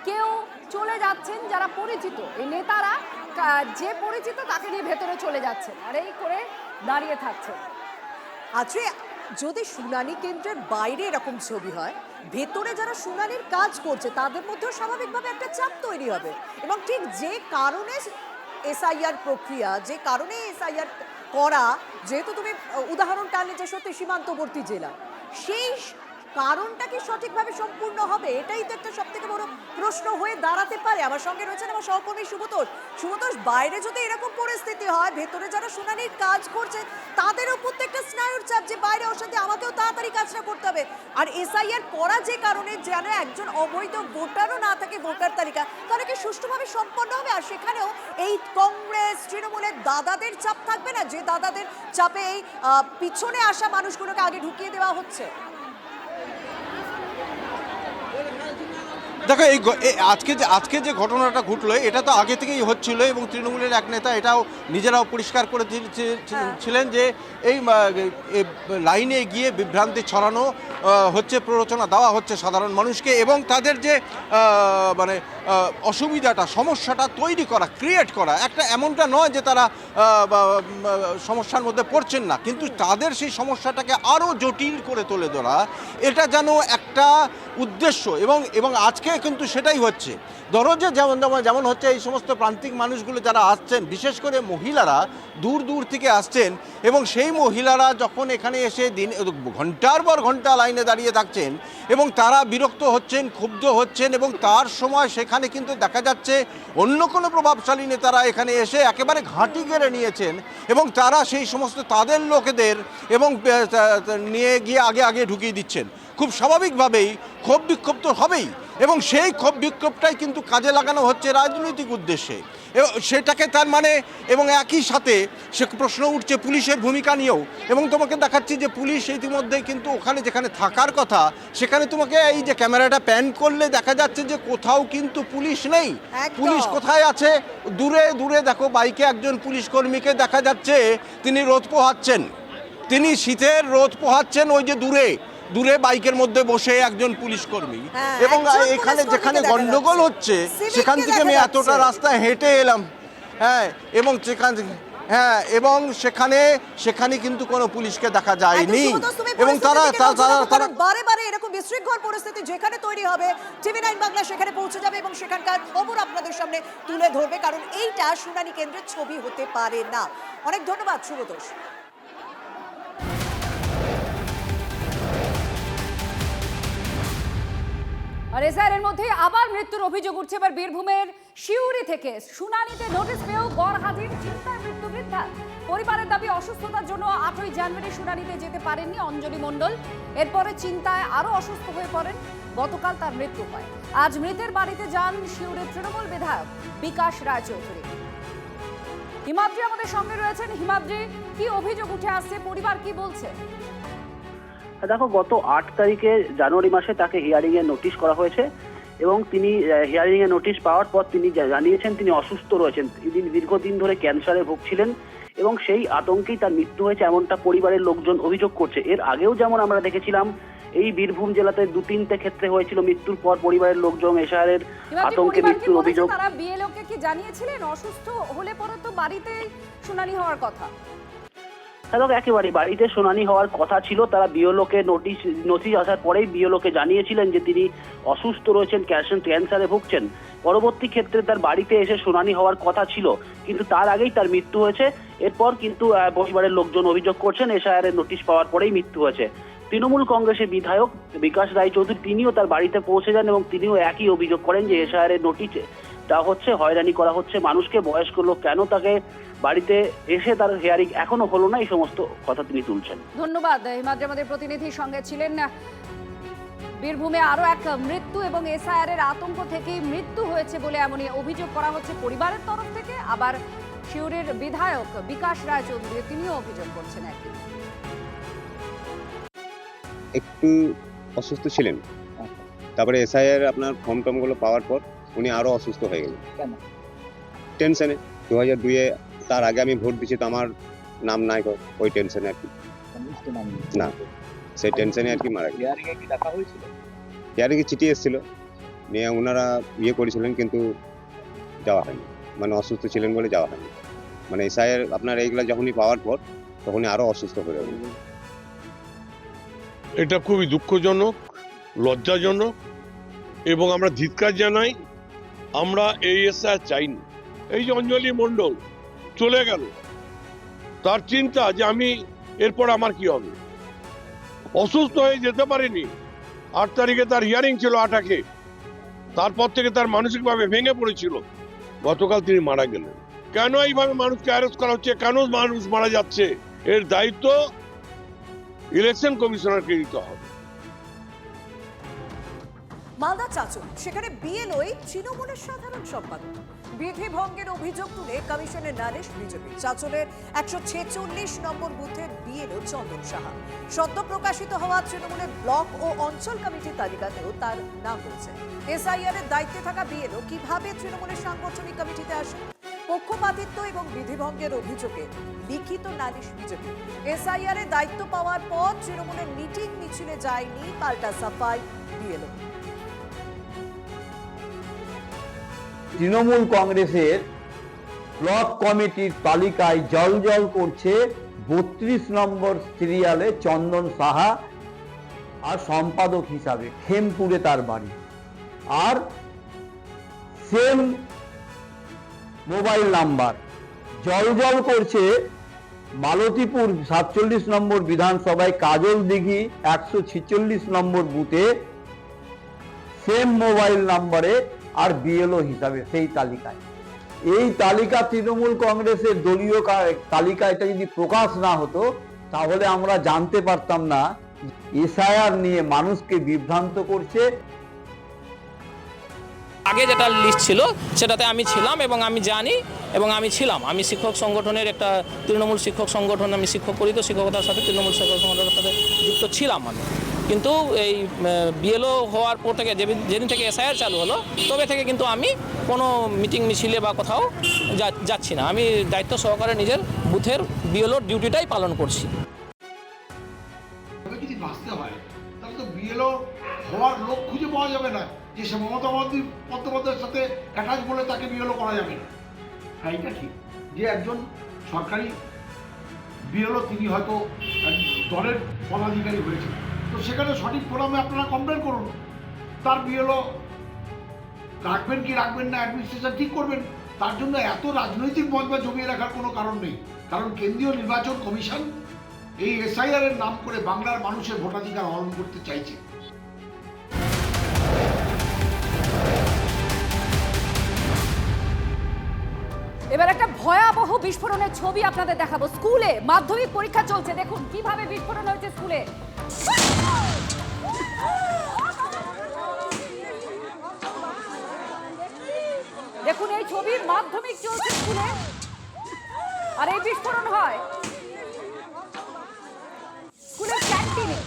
কেউ চলে যাচ্ছেন যারা পরিচিত, এই নেতারা যে পরিচিত তাকে নিয়ে ভেতরে চলে যাচ্ছেন, আর এই করে দাঁড়িয়ে থাকছে। আজকে যদি শুনানি কেন্দ্রের বাইরে এরকম ছবি হয়, ভেতরে যারা শুনানির কাজ করছে তাদের মধ্যেও স্বাভাবিকভাবে একটা চাপ তৈরি হবে। এবং ঠিক যে কারণে এসআইআর প্রক্রিয়া, যে কারণে এসআইআর করা, যেহেতু তুমি উদাহরণ টানলে যে সত্যি সীমান্তবর্তী জেলা, সেই কারণটা কি সঠিকভাবে সম্পূর্ণ হবে? এটাই তো একটা সবথেকে বড় প্রশ্ন হয়ে দাঁড়াতে পারে। আমার সঙ্গে রয়েছেন আমার সহকর্মী শুভতোষ। শুভতোষ, বাইরে যদি এরকম পরিস্থিতি হয়, ভেতরে যারা শুনানির কাজ করছে তাদের উপর তো একটা স্নায়ুর চাপ যে বাইরে অশান্তি, আমাকেও তাড়াতাড়ি কাজটা করতে হবে। আর এসআইআর করা যে কারণে যেন একজন অবৈধ ভোটারও না থাকে ভোটার তালিকা, তাহলে কি সুষ্ঠুভাবে সম্পন্ন হবে? আর সেখানেও এই কংগ্রেস তৃণমূলের দাদাদের চাপ থাকবে না, যে দাদাদের চাপে এই পিছনে আসা মানুষগুলোকে আগে ঢুকিয়ে দেওয়া হচ্ছে? দেখো আজকে যে ঘটনাটা ঘটলো এটা তো আগে থেকেই হচ্ছিল এবং তৃণমূলের এক নেতা এটাও নিজেরাও পরিষ্কার করে ছিলেন যে এই লাইনে গিয়ে বিভ্রান্তি ছড়ানো হচ্ছে, প্ররোচনা দেওয়া হচ্ছে সাধারণ মানুষকে এবং তাদের যে মানে অসুবিধাটা সমস্যাটা তৈরি করা ক্রিয়েট করা, একটা এমনটা নয় যে তারা সমস্যার মধ্যে পড়ছেন না, কিন্তু তাদের সেই সমস্যাটাকে আরও জটিল করে তুলে ধরা, এটা যেন একটা উদ্দেশ্য এবং আজকে কিন্তু সেটাই হচ্ছে। ধরো যে যেমন হচ্ছে এই সমস্ত প্রান্তিক মানুষগুলো যারা আসছেন, বিশেষ করে মহিলারা দূর থেকে আসছেন এবং সেই মহিলারা যখন এখানে এসে ঘন্টার পর ঘন্টা লাইনে দাঁড়িয়ে থাকছেন এবং তারা বিরক্ত হচ্ছেন, ক্ষুব্ধ হচ্ছেন এবং তার সময় সেখানে কিন্তু দেখা যাচ্ছে অন্য কোনো প্রভাবশালী নেতারা এখানে এসে একেবারে ঘাঁটি কেড়ে নিয়েছেন এবং তারা সেই সমস্ত তাদের লোকেদের এবং নিয়ে গিয়ে আগে ঢুকিয়ে দিচ্ছেন। খুব স্বাভাবিকভাবেই ক্ষোভ বিক্ষোভ তো হবেই এবং সেই ক্ষোভ বিক্ষোভটাই কিন্তু কাজে লাগানো হচ্ছে রাজনৈতিক উদ্দেশ্যে সেটাকে তার মানে, এবং একই সাথে সে প্রশ্ন উঠছে পুলিশের ভূমিকা নিয়েও। এবং তোমাকে দেখাচ্ছি যে পুলিশ ইতিমধ্যে কিন্তু ওখানে যেখানে থাকার কথা সেখানে তোমাকে এই যে ক্যামেরাটা প্যান করলে দেখা যাচ্ছে যে কোথাও কিন্তু পুলিশ নেই। পুলিশ কোথায় আছে? দূরে দেখো বাইকে একজন পুলিশ কর্মীকে দেখা যাচ্ছে, তিনি রোদ পোহাচ্ছেন, তিনি শীতের রোদ পোহাচ্ছেন ওই যে দূরে বাইকের মধ্যে বসে একজন পুলিশ কর্মী। এবং এখানে যেখানে গন্ডগোল হচ্ছে সেখান থেকে আমি এতটা রাস্তা হেঁটে এলাম, এবং সেখানে কিন্তু কোনো পুলিশকে দেখা যায়নি এবং তারা বারে এরকম বিশৃঙ্খল পরিস্থিতি যেখানে তৈরি হবে, টিভি 9 বাংলা সেখানে পৌঁছে যাবে এবং সেখানকার খবর আপনাদের সামনে তুলে ধরবে, কারণ এইটা শুনানি কেন্দ্রের ছবি হতে পারে না। অনেক ধন্যবাদ শুভতোষ। আর এসআইআরের মধ্যে আবার মৃত্যুর অভিযোগ উঠছে এবার বীরভূমের শিউরি থেকে। শুনানিতে নোটিশ পেয়েও গড়হাজির, চিন্তায় মৃত্যু বৃদ্ধা। পরিবারের দাবি অসুস্থতার জন্য 8ই জানুয়ারি শুনানিতে যেতে পারেননি অঞ্জলি মণ্ডল। এরপরে চিন্তায় আরো অসুস্থ হয়ে পড়েন, গতকাল তার মৃত্যু হয়। আজ মৃতের বাড়িতে যান শিউরির তৃণমূল বিধায়ক বিকাশ রায়চৌধুরী। হিমাদ্রি আমাদের সঙ্গে রয়েছেন। হিমাদ্রি, কি অভিযোগ উঠে আসছে, পরিবার কি বলছে? দেখো, গত 8 তারিখে জানুয়ারি মাসে তাকে হিয়ারিং এর নোটিশ করা হয়েছে এবং তিনি হিয়ারিং এর নোটিশ পাওয়ার পর তিনি জানিয়েছেন তিনি অসুস্থ রয়েছেন। তিনি দীর্ঘদিন ধরে ক্যান্সারে ভুগছিলেন এবং সেই আতঙ্কেই তার মৃত্যু হয়েছে, এমনটা পরিবারের লোকজন অভিযোগ করছে। এর আগেও যেমন আমরা দেখেছিলাম এই বীরভূম জেলাতে 2-3টে ক্ষেত্রে হয়েছিল মৃত্যুর পর পরিবারের লোকজন এসআইআরের আতঙ্কে মৃত্যুর অভিযোগ। তারা বিএলওকে কি জানিয়েছিলেন? অসুস্থ হলে পরে তো বাড়িতে শুনানি হওয়ার কথা। একেবারে বাড়িতে শুনানি হওয়ার কথা ছিল। তারা বিএলওকে নোটিশ আসার পরেই বিএলওকে জানিয়েছিলেন যে তিনি অসুস্থ রয়েছেন, ক্যান্সারে ভুগছেন। পরবর্তী ক্ষেত্রে তার বাড়িতে এসে শুনানি হওয়ার কথা ছিল, কিন্তু তার আগেই তার মৃত্যু হয়েছে। এরপর কিন্তু পরিবারের লোকজন অভিযোগ করছেন এসআইআরের নোটিশ পাওয়ার পরেই মৃত্যু হয়েছে। তৃণমূল কংগ্রেসের বিধায়ক বিকাশ রায়চৌধুরী তিনিও তার বাড়িতে পৌঁছে যান এবং তিনিও একই অভিযোগ করেন যে এসআইআরের নোটিশে তা হচ্ছে, হয়রানি করা হচ্ছে মানুষকে। বয়স্ক লোক কেন তাকে বাড়িতে এসে তার হিয়ারিং এখনো হলো না, এই সমস্ত কথা তিনি তুলছেন। ধন্যবাদ হিমাদ্রি, আমাদের প্রতিনিধির সঙ্গে ছিলেন। বীরভূমে আরো এক মৃত্যু এবং এসআইআরের আতঙ্ক থেকেই মৃত্যু হয়েছে বলে এমনই অভিযোগ করা হচ্ছে পরিবারের তরফ থেকে। আবার শিউরির বিধায়ক বিকাশ রায়চৌধুরী তিনিও অভিযোগ করছেন একটু অসুস্থ ছিলেন, তারপরে এসআইআর আপনার ফর্ম টর্মগুলো পাওয়ার পর উনি আরো অসুস্থ হয়ে গেলেন। টেনশনে 2002-এ তার আগে আমি ভোট দিচ্ছি তো আমার নাম নাই, ওই টেনশনে আর কি না, সেই টেনশনে আর কি মারা গেল। হিয়ারিংয়ে চিঠি এসেছিল, নিয়ে ওনারা করেছিলেন কিন্তু যাওয়া হয়নি, মানে অসুস্থ ছিলেন বলে যাওয়া হয়নি। মানে এসআইআর আপনার এইগুলো যখনই পাওয়ার পর তখনই আরো অসুস্থ হয়ে গেলেন। এটা খুবই দুঃখজনক, লজ্জাজনক এবং আমরা ধিক্কার জানাই। আমরা এই এসআইআর চাইনি। এই যে অঞ্জলি মণ্ডল চলে গেল, তার চিন্তা যে আমি এরপর আমার কি হবে, অসুস্থ হয়ে যেতে পারিনি, 8 তারিখে তার হিয়ারিং ছিল 8 তারপর থেকে তার মানসিকভাবে ভেঙে পড়েছিল, গতকাল তিনি মারা গেলেন। কেন এইভাবে মানুষকে অ্যারেস্ট করা হচ্ছে, কেন মানুষ মারা যাচ্ছে, এর দায়িত্ব ইলেকশন কমিশনারকে দিতে হবে। মালদা চাচল, সেখানে বিএলওই তৃণমূলের সাধারণ সম্পাদক। বিধি ভঙ্গের অভিযোগ তুলে কমিশনের নালিশ বিজেপি। চাচলের 146 নম্বর বুথের বিএলও চন্দন সাহা। সদ্য প্রকাশিত হওয়া তৃণমূলের ব্লক ও অঞ্চল কমিটির তালিকাতেও তার নাম রয়েছে। এসআইআর এর দায়িত্বে থাকা বিএলও কিভাবে তৃণমূলের সাংগঠনিক কমিটিতে আসেন? পক্ষপাতিত্ব এবং বিধিভঙ্গের অভিযোগে লিখিত নালিশ বিজেপি। এসআইআর এর দায়িত্ব পাওয়ার পর তৃণমূলের মিটিং মিছিলে যায়নি, পাল্টা সাফাই বিএলও। তৃণমূল কংগ্রেসের ব্লক কমিটির তালিকায় জল করছে 32 নম্বর সিরিয়ালে চন্দন সাহা, আর সম্পাদক হিসাবে খেমপুরে তার বাড়ি, আর সেম মোবাইল নাম্বার। জল করছে মালতীপুর 47 নম্বর বিধানসভায় কাজল দিঘি 146 নম্বর বুথে সেম মোবাইল নাম্বারে আর বিএলও হিসাবে সেই তালিকায়। এই তালিকা তৃণমূল কংগ্রেসের দলীয় তালিকা, এটা যদি প্রকাশ না হতো তাহলে আমরা জানতে পারতাম না এসআইআর নিয়ে মানুষকে বিভ্রান্ত করছে। আগে যেটা লিস্ট ছিল সেটাতে আমি ছিলাম এবং আমি জানি এবং আমি ছিলাম। আমি শিক্ষক সংগঠনের একটা তৃণমূল শিক্ষক সংগঠন, আমি শিক্ষক করি, তো শিক্ষকতার সাথে তৃণমূল শিক্ষক সংগঠনের সাথে যুক্ত ছিলাম আমি। কিন্তু এই বিএলও হওয়ার পর থেকে যেদিন থেকে এসআইআর চালু হলো তবে থেকে কিন্তু আমি কোনো মিটিং মিছিলে বা কোথাও যাচ্ছি না। আমি দায়িত্ব সহকারে নিজের বুথের বিএলওর ডিউটিটাই পালন করছি। যদি বাঁচতে হয় তাহলে তো বিএলও হওয়ার লোক খুঁজে পাওয়া যাবে না, যে সে মমতা বন্দ্যোপাধ্যায়ের সাথে অ্যাটাচ বলে তাকে বিএলও করা যাবে না। হ্যাঁ, এটা ঠিক যে একজন সরকারি বিএলও তিনি হয়তো দলের পদাধিকারী হয়েছে, তো সেখানে সঠিক ফোরামে আপনারা কমপ্লেন করুন। তার বিএলও রাখবেন কি রাখবেন না অ্যাডমিনিস্ট্রেশন ঠিক করবেন। তার জন্য এত রাজনৈতিক মজমা জমিয়ে রাখার কোনো কারণ নেই, কারণ কেন্দ্রীয় নির্বাচন কমিশন এই এসআইআর এর নাম করে বাংলার মানুষের ভোটাধিকার হরণ করতে চাইছে। এবার একটা ভয়াবহ বিস্ফোরণের ছবি আপনাদের দেখাবো। স্কুলে মাধ্যমিক পরীক্ষা চলছে, দেখুন কিভাবে বিস্ফোরণ হয়েছে স্কুলে। দেখুন এই ছবি, মাধ্যমিক চলছে স্কুলে আর এই বিস্ফোরণ হয় স্কুলের ক্যান্টিনে।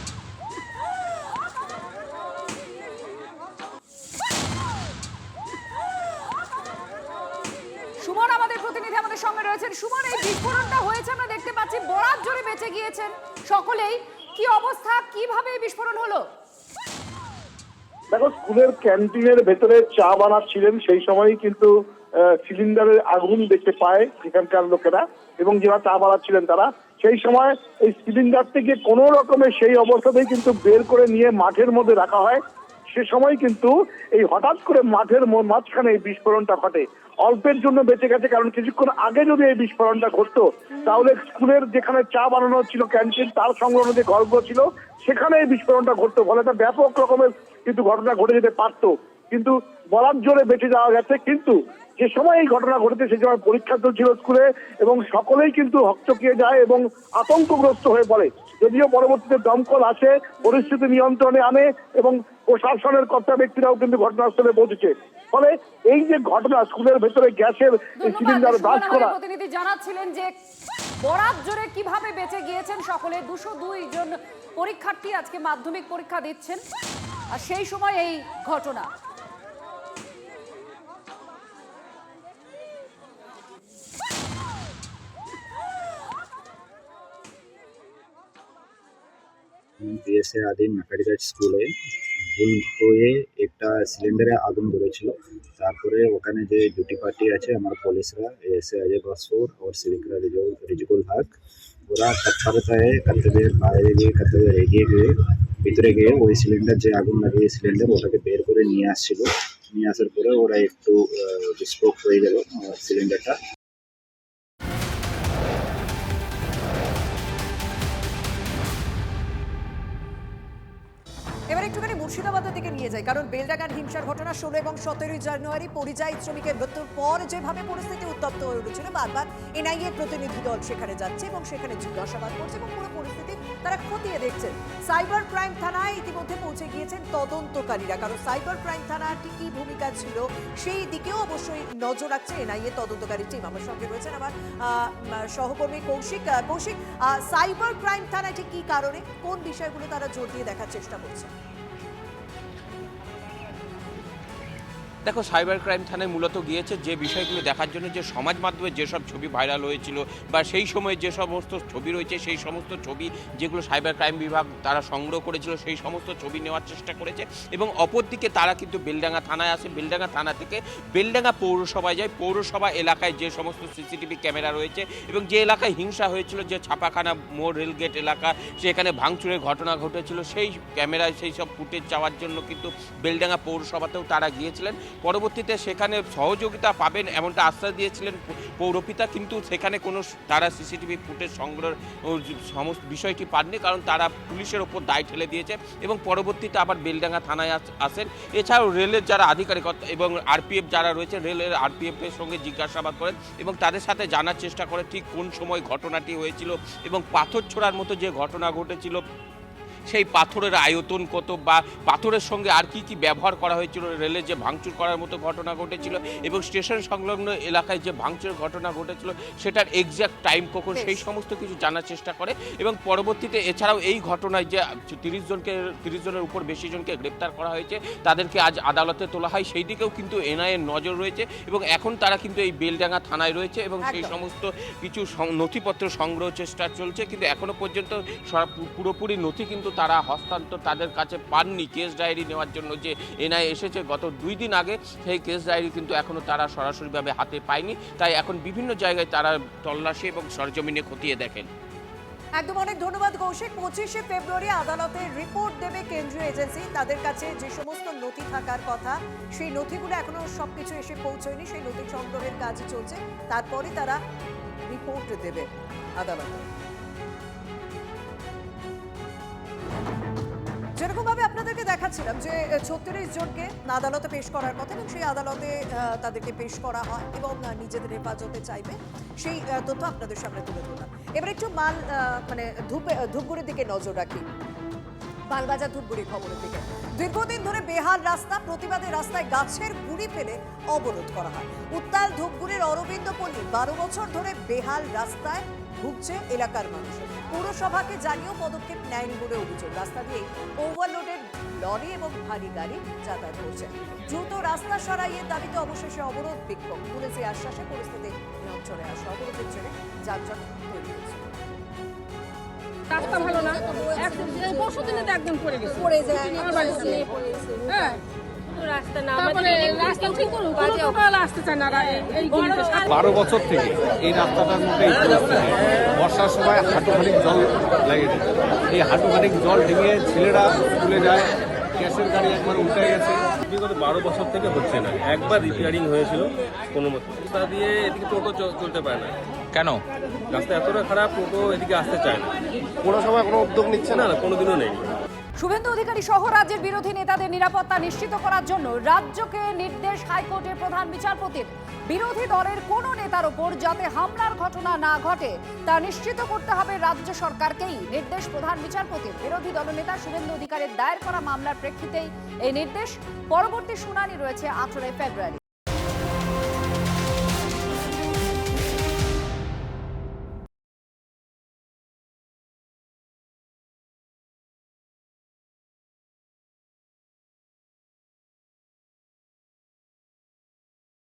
সুমন আমাদের প্রতিনিধি আমাদের সঙ্গে রয়েছেন। সুমন, এই বিস্ফোরণটা হয়েছে আমরা দেখতে পাচ্ছি, বরাত জোরে বেঁচে গিয়েছেন সকলেই, কি অবস্থা, কিভাবে এই বিস্ফোরণ হলো? দেখো, স্কুলের ক্যান্টিনের ভেতরে চা বানাচ্ছিলেন, সেই সময়ই কিন্তু সিলিন্ডারের আগুন দেখতে পায় এখানকার লোকেরা, এবং যারা চা বানাচ্ছিলেন তারা সেই সময় এই সিলিন্ডার থেকে কোনো রকমের সেই অবস্থাতেই কিন্তু বের করে নিয়ে মাঠের মধ্যে রাখা হয়। সে সময় কিন্তু এই হঠাৎ করে মাঠের মাঝখানে এই বিস্ফোরণটা ঘটে। অল্পের জন্য বেঁচে গেছে, কারণ কিছুক্ষণ আগে যদি এই বিস্ফোরণটা ঘটতো তাহলে স্কুলের যেখানে চা বানানো ছিল ক্যান্টিন, তার সংলগ্ন যে ঘরগুলো ছিল সেখানে এই বিস্ফোরণটা ঘটতো, ফলে একটা ব্যাপক রকমের কিন্তু ঘটনা ঘটে যেতে পারতো। কিন্তু বলার জোরে বেঁচে যাওয়া গেছে। কিন্তু যে সময় এই ঘটনা ঘটেছে সেই সময় পরীক্ষা চলছিল স্কুলে, এবং সকলেই কিন্তু হকচকিয়ে যায় এবং আতঙ্কগ্রস্ত হয়ে পড়ে। যদিও পরবর্তীতে দমকল আসে, পরিস্থিতি নিয়ন্ত্রণে আনে এবং প্রশাসনের কর্তা ব্যক্তিরাও কিন্তু ঘটনাস্থলে পৌঁছেছে। ফলে এই যে ঘটনা, স্কুলের ভেতরে গ্যাসের সিলিন্ডার ব্লাস্ট করা, প্রতিনিধি জানাচ্ছিলেন যে বরাত জোরে কিভাবে বেঁচে গিয়েছেন সকলে। 202 জন পরীক্ষার্থী আজকে মাধ্যমিক পরীক্ষা দিচ্ছেন, আর সেই সময় এই ঘটনা। পিএসএ আদিন মেকানিক্যাল স্কুলে ভুল হয়ে একটা সিলিন্ডারে আগুন ধরেছিল। তারপরে ওখানে যে ডিউটি পার্টি আছে আমার পুলিশরা, এসে অজয় ভাস্কর और সিলিন্ডার রিজুকুল হক, ওরা তৎপরতায় কর্তব্যের বাইরে গিয়ে কর্তব্যের এগিয়ে গিয়ে ভিতরে গিয়ে ওই সিলিন্ডার যে আগুন লাগিয়ে সিলিন্ডার ওটাকে বের করে নিয়ে আসছিল। নিয়ে আসার পরে ওরা একটু বিস্ফোরক হয়ে গেল সিলিন্ডারটা। এবার একটুখানি মুর্শিদাবাদের দিকে নিয়ে যাই, কারণ বেলডাঙ্গার হিংসার ঘটনা 16 এবং 17 জানুয়ারি পরিযায়ী শ্রমিকের মৃত্যুর পর যেভাবে পরিস্থিতি উত্তপ্ত হয়ে উঠেছিল, বারবার এনআইএ প্রতিনিধি দল সেখানে যাচ্ছে এবং সেখানে জিজ্ঞাসাবাদ করছে এবং পুরো পরিস্থিতি তারা খতিয়ে দেখছেন। সাইবার ক্রাইম থানায় ইতিমধ্যে পৌঁছে গিয়েছেন তদন্তকারীরা, কারণ সাইবার ক্রাইম থানাটি কি ভূমিকা ছিল সেই দিকেও অবশ্যই নজর রাখছে এনআইএ তদন্তকারী টিম। আমার সঙ্গে রয়েছেন আমার সহকর্মী কৌশিক। কৌশিক, সাইবার ক্রাইম থানাটি কি কারণে, কোন বিষয়গুলো তারা জোর দিয়ে দেখার চেষ্টা করছে? দেখো, সাইবার ক্রাইম থানায় মূলত গিয়েছে যে বিষয়গুলো দেখার জন্য, যে সমাজ মাধ্যমে যেসব ছবি ভাইরাল হয়েছিল বা সেই সময় যে সমস্ত ছবি রয়েছে সেই সমস্ত ছবি যেগুলো সাইবার ক্রাইম বিভাগ তারা সংগ্রহ করেছিল সেই সমস্ত ছবি নেওয়ার চেষ্টা করেছে। এবং অপরদিকে তারা কিন্তু বেলডাঙ্গা থানায় আসে, বেলডাঙ্গা থানা থেকে বেলডাঙ্গা পৌরসভায় যায়। পৌরসভা এলাকায় যে সমস্ত সিসিটিভি ক্যামেরা রয়েছে এবং যে এলাকায় হিংসা হয়েছিল, যে ছাপাখানা মোড় রেলগেট এলাকা, সেখানে ভাঙচুরের ঘটনা ঘটেছিল, সেই ক্যামেরায় সেই সব ফুটেজ যাওয়ার জন্য কিন্তু বেলডাঙ্গা পৌরসভাতেও তারা গিয়েছিলেন। পরবর্তীতে সেখানে সহযোগিতা পাবেন এমনটা আশ্বাস দিয়েছিলেন পৌরপিতা, কিন্তু সেখানে কোনো তারা সিসিটিভি ফুটেজ সংগ্রহ সমস্ত বিষয়টি পাননি, কারণ তারা পুলিশের ওপর দায় ঠেলে দিয়েছে এবং পরবর্তীতে আবার বেলডাঙ্গা থানায় আসেন। এছাড়াও রেলের যারা আধিকারিক এবং আরপিএফ যারা রয়েছে, রেলের আরপিএফের সঙ্গে জিজ্ঞাসাবাদ করেন এবং তাদের সাথে জানার চেষ্টা করে ঠিক কোন সময় ঘটনাটি হয়েছিল এবং পাথর ছোড়ার মতো যে ঘটনা ঘটেছিল সেই পাথরের আয়তন কত বা পাথরের সঙ্গে আর কি কি ব্যবহার করা হয়েছিল, রেলের যে ভাঙচুর করার মতো ঘটনা ঘটেছিল এবং স্টেশন সংলগ্ন এলাকায় যে ভাঙচুরের ঘটনা ঘটেছিল সেটার এক্স্যাক্ট টাইম কখন, সেই সমস্ত কিছু জানার চেষ্টা করে। এবং পরবর্তীতে এছাড়াও এই ঘটনায় যে 30 জনের উপর বেশি জনকে গ্রেপ্তার করা হয়েছে, তাদেরকে আজ আদালতে তোলা হয়, সেই দিকেও কিন্তু এনআইএর নজর রয়েছে এবং এখন তারা কিন্তু এই বেলডাঙ্গা থানায় রয়েছে এবং সেই সমস্ত কিছু নথিপত্র সংগ্রহ চেষ্টা চলছে, কিন্তু এখনো পর্যন্ত পুরোপুরি নথি কিন্তু তারা হস্তান্তর তাদের কাছে পাননি। কেস ডায়েরি নেওয়ার জন্য যে এনআইএ এসেছে গত 2 দিন আগে, সেই কেস ডায়েরি কিন্তু এখনো তারা সরাসরিভাবে হাতে পায়নি, তাই এখন বিভিন্ন জায়গায় তারা তল্লাশি এবং সরজমিনে খতিয়ে দেখেন। একদম, অনেক ধন্যবাদ কৌশিক। 25শে ফেব্রুয়ারি আদালতে রিপোর্ট দেবে কেন্দ্রীয় এজেন্সি, তাদের কাছে যে সমস্ত নথি থাকার কথা সেই নথিগুলো এখনো সবকিছু এসে পৌঁছয়নি, সেই নথি সংগ্রহের কাজ চলছে, তারপরে তারা রিপোর্ট দেবে আদালতে। যেরকম ভাবে আপনাদেরকে দেখাচ্ছিলাম যে 36 জনকে আদালতে পেশ করার কথা এবং সেই আদালতে তাদেরকে পেশ করা হয় এবং নিজেদের হেফাজতে চাইবে, সেই তথ্য আপনাদের সামনে তুলে ধরলাম। এবার একটু ধূপগুড়ির দিকে নজর রাখি, মালবাজার ধূপগুড়ি খবরের দিকে। দীর্ঘদিন ধরে বেহাল রাস্তা, প্রতিবাদে রাস্তায় গাছের গুঁড়ি ফেলে অবরোধ করা হয়। উত্তাল ধূপগুড়ির অরবিন্দপল্লী 12 বছর ধরে বেহাল রাস্তায় ভুগছে এলাকার মানুষ। পৌরসভাকে জানিয়েও পদক্ষেপ নেয়নি বলে অভিযোগ। রাস্তা দিয়ে ওভারলোডের লরি এবং ভারী গাড়ি যাতায়াত করছে। দ্রুত রাস্তা সরাইয়ের দাবিতে অবশেষে অবরোধ বিক্ষোভ। পুলিশের আশ্বাসে পরিস্থিতি নিয়ন্ত্রণে আসে, অবরোধের জেরে যানজট তৈরি হয়েছে। রাস্তা ভালো না, পরশু দিনে তো একদম পড়ে গেছে, পড়ে যায় হ্যাঁ রাস্তা না, রাস্তা ঠিক করুক, আসতে চায় না। 12 বছর থেকে এই রাস্তাটার মধ্যে বর্ষার সময় হাঁটুখানিক জল লাগে যায়, এই হাঁটুখানিক জল ঢেকে ছেলেরা স্কুলে যায়, গ্যাসের গাড়ি একবার উল্টে গেছে। বিগত 12 বছর থেকে হচ্ছে না, একবার রিপেয়ারিং হয়েছিল কোনো মতো, রাস্তা দিয়ে এদিকে টোটো চলতে পারে না। কেন? রাস্তা এতটা খারাপ, টোটো এদিকে আসতে চায় না। কোনো সময় কোনো উদ্যোগ নিচ্ছে না, কোনোদিনও নেই। শুভেন্দু অধিকারী সহ রাজ্যের বিরোধী নেতাদের নিরাপত্তা নিশ্চিত করার জন্য রাজ্যকে নির্দেশ হাইকোর্টের প্রধান বিচারপতির। বিরোধী দলের কোনো নেতার ওপর যাতে হামলার ঘটনা না ঘটে তা নিশ্চিত করতে হবে রাজ্য সরকারকেই নির্দেশ প্রধান বিচারপতির। বিরোধী দলনেতা শুভেন্দু অধিকারীর দায়ের করা মামলার প্রেক্ষিতেই এই নির্দেশ। পরবর্তী শুনানি রয়েছে 18 ফেব্রুয়ারি।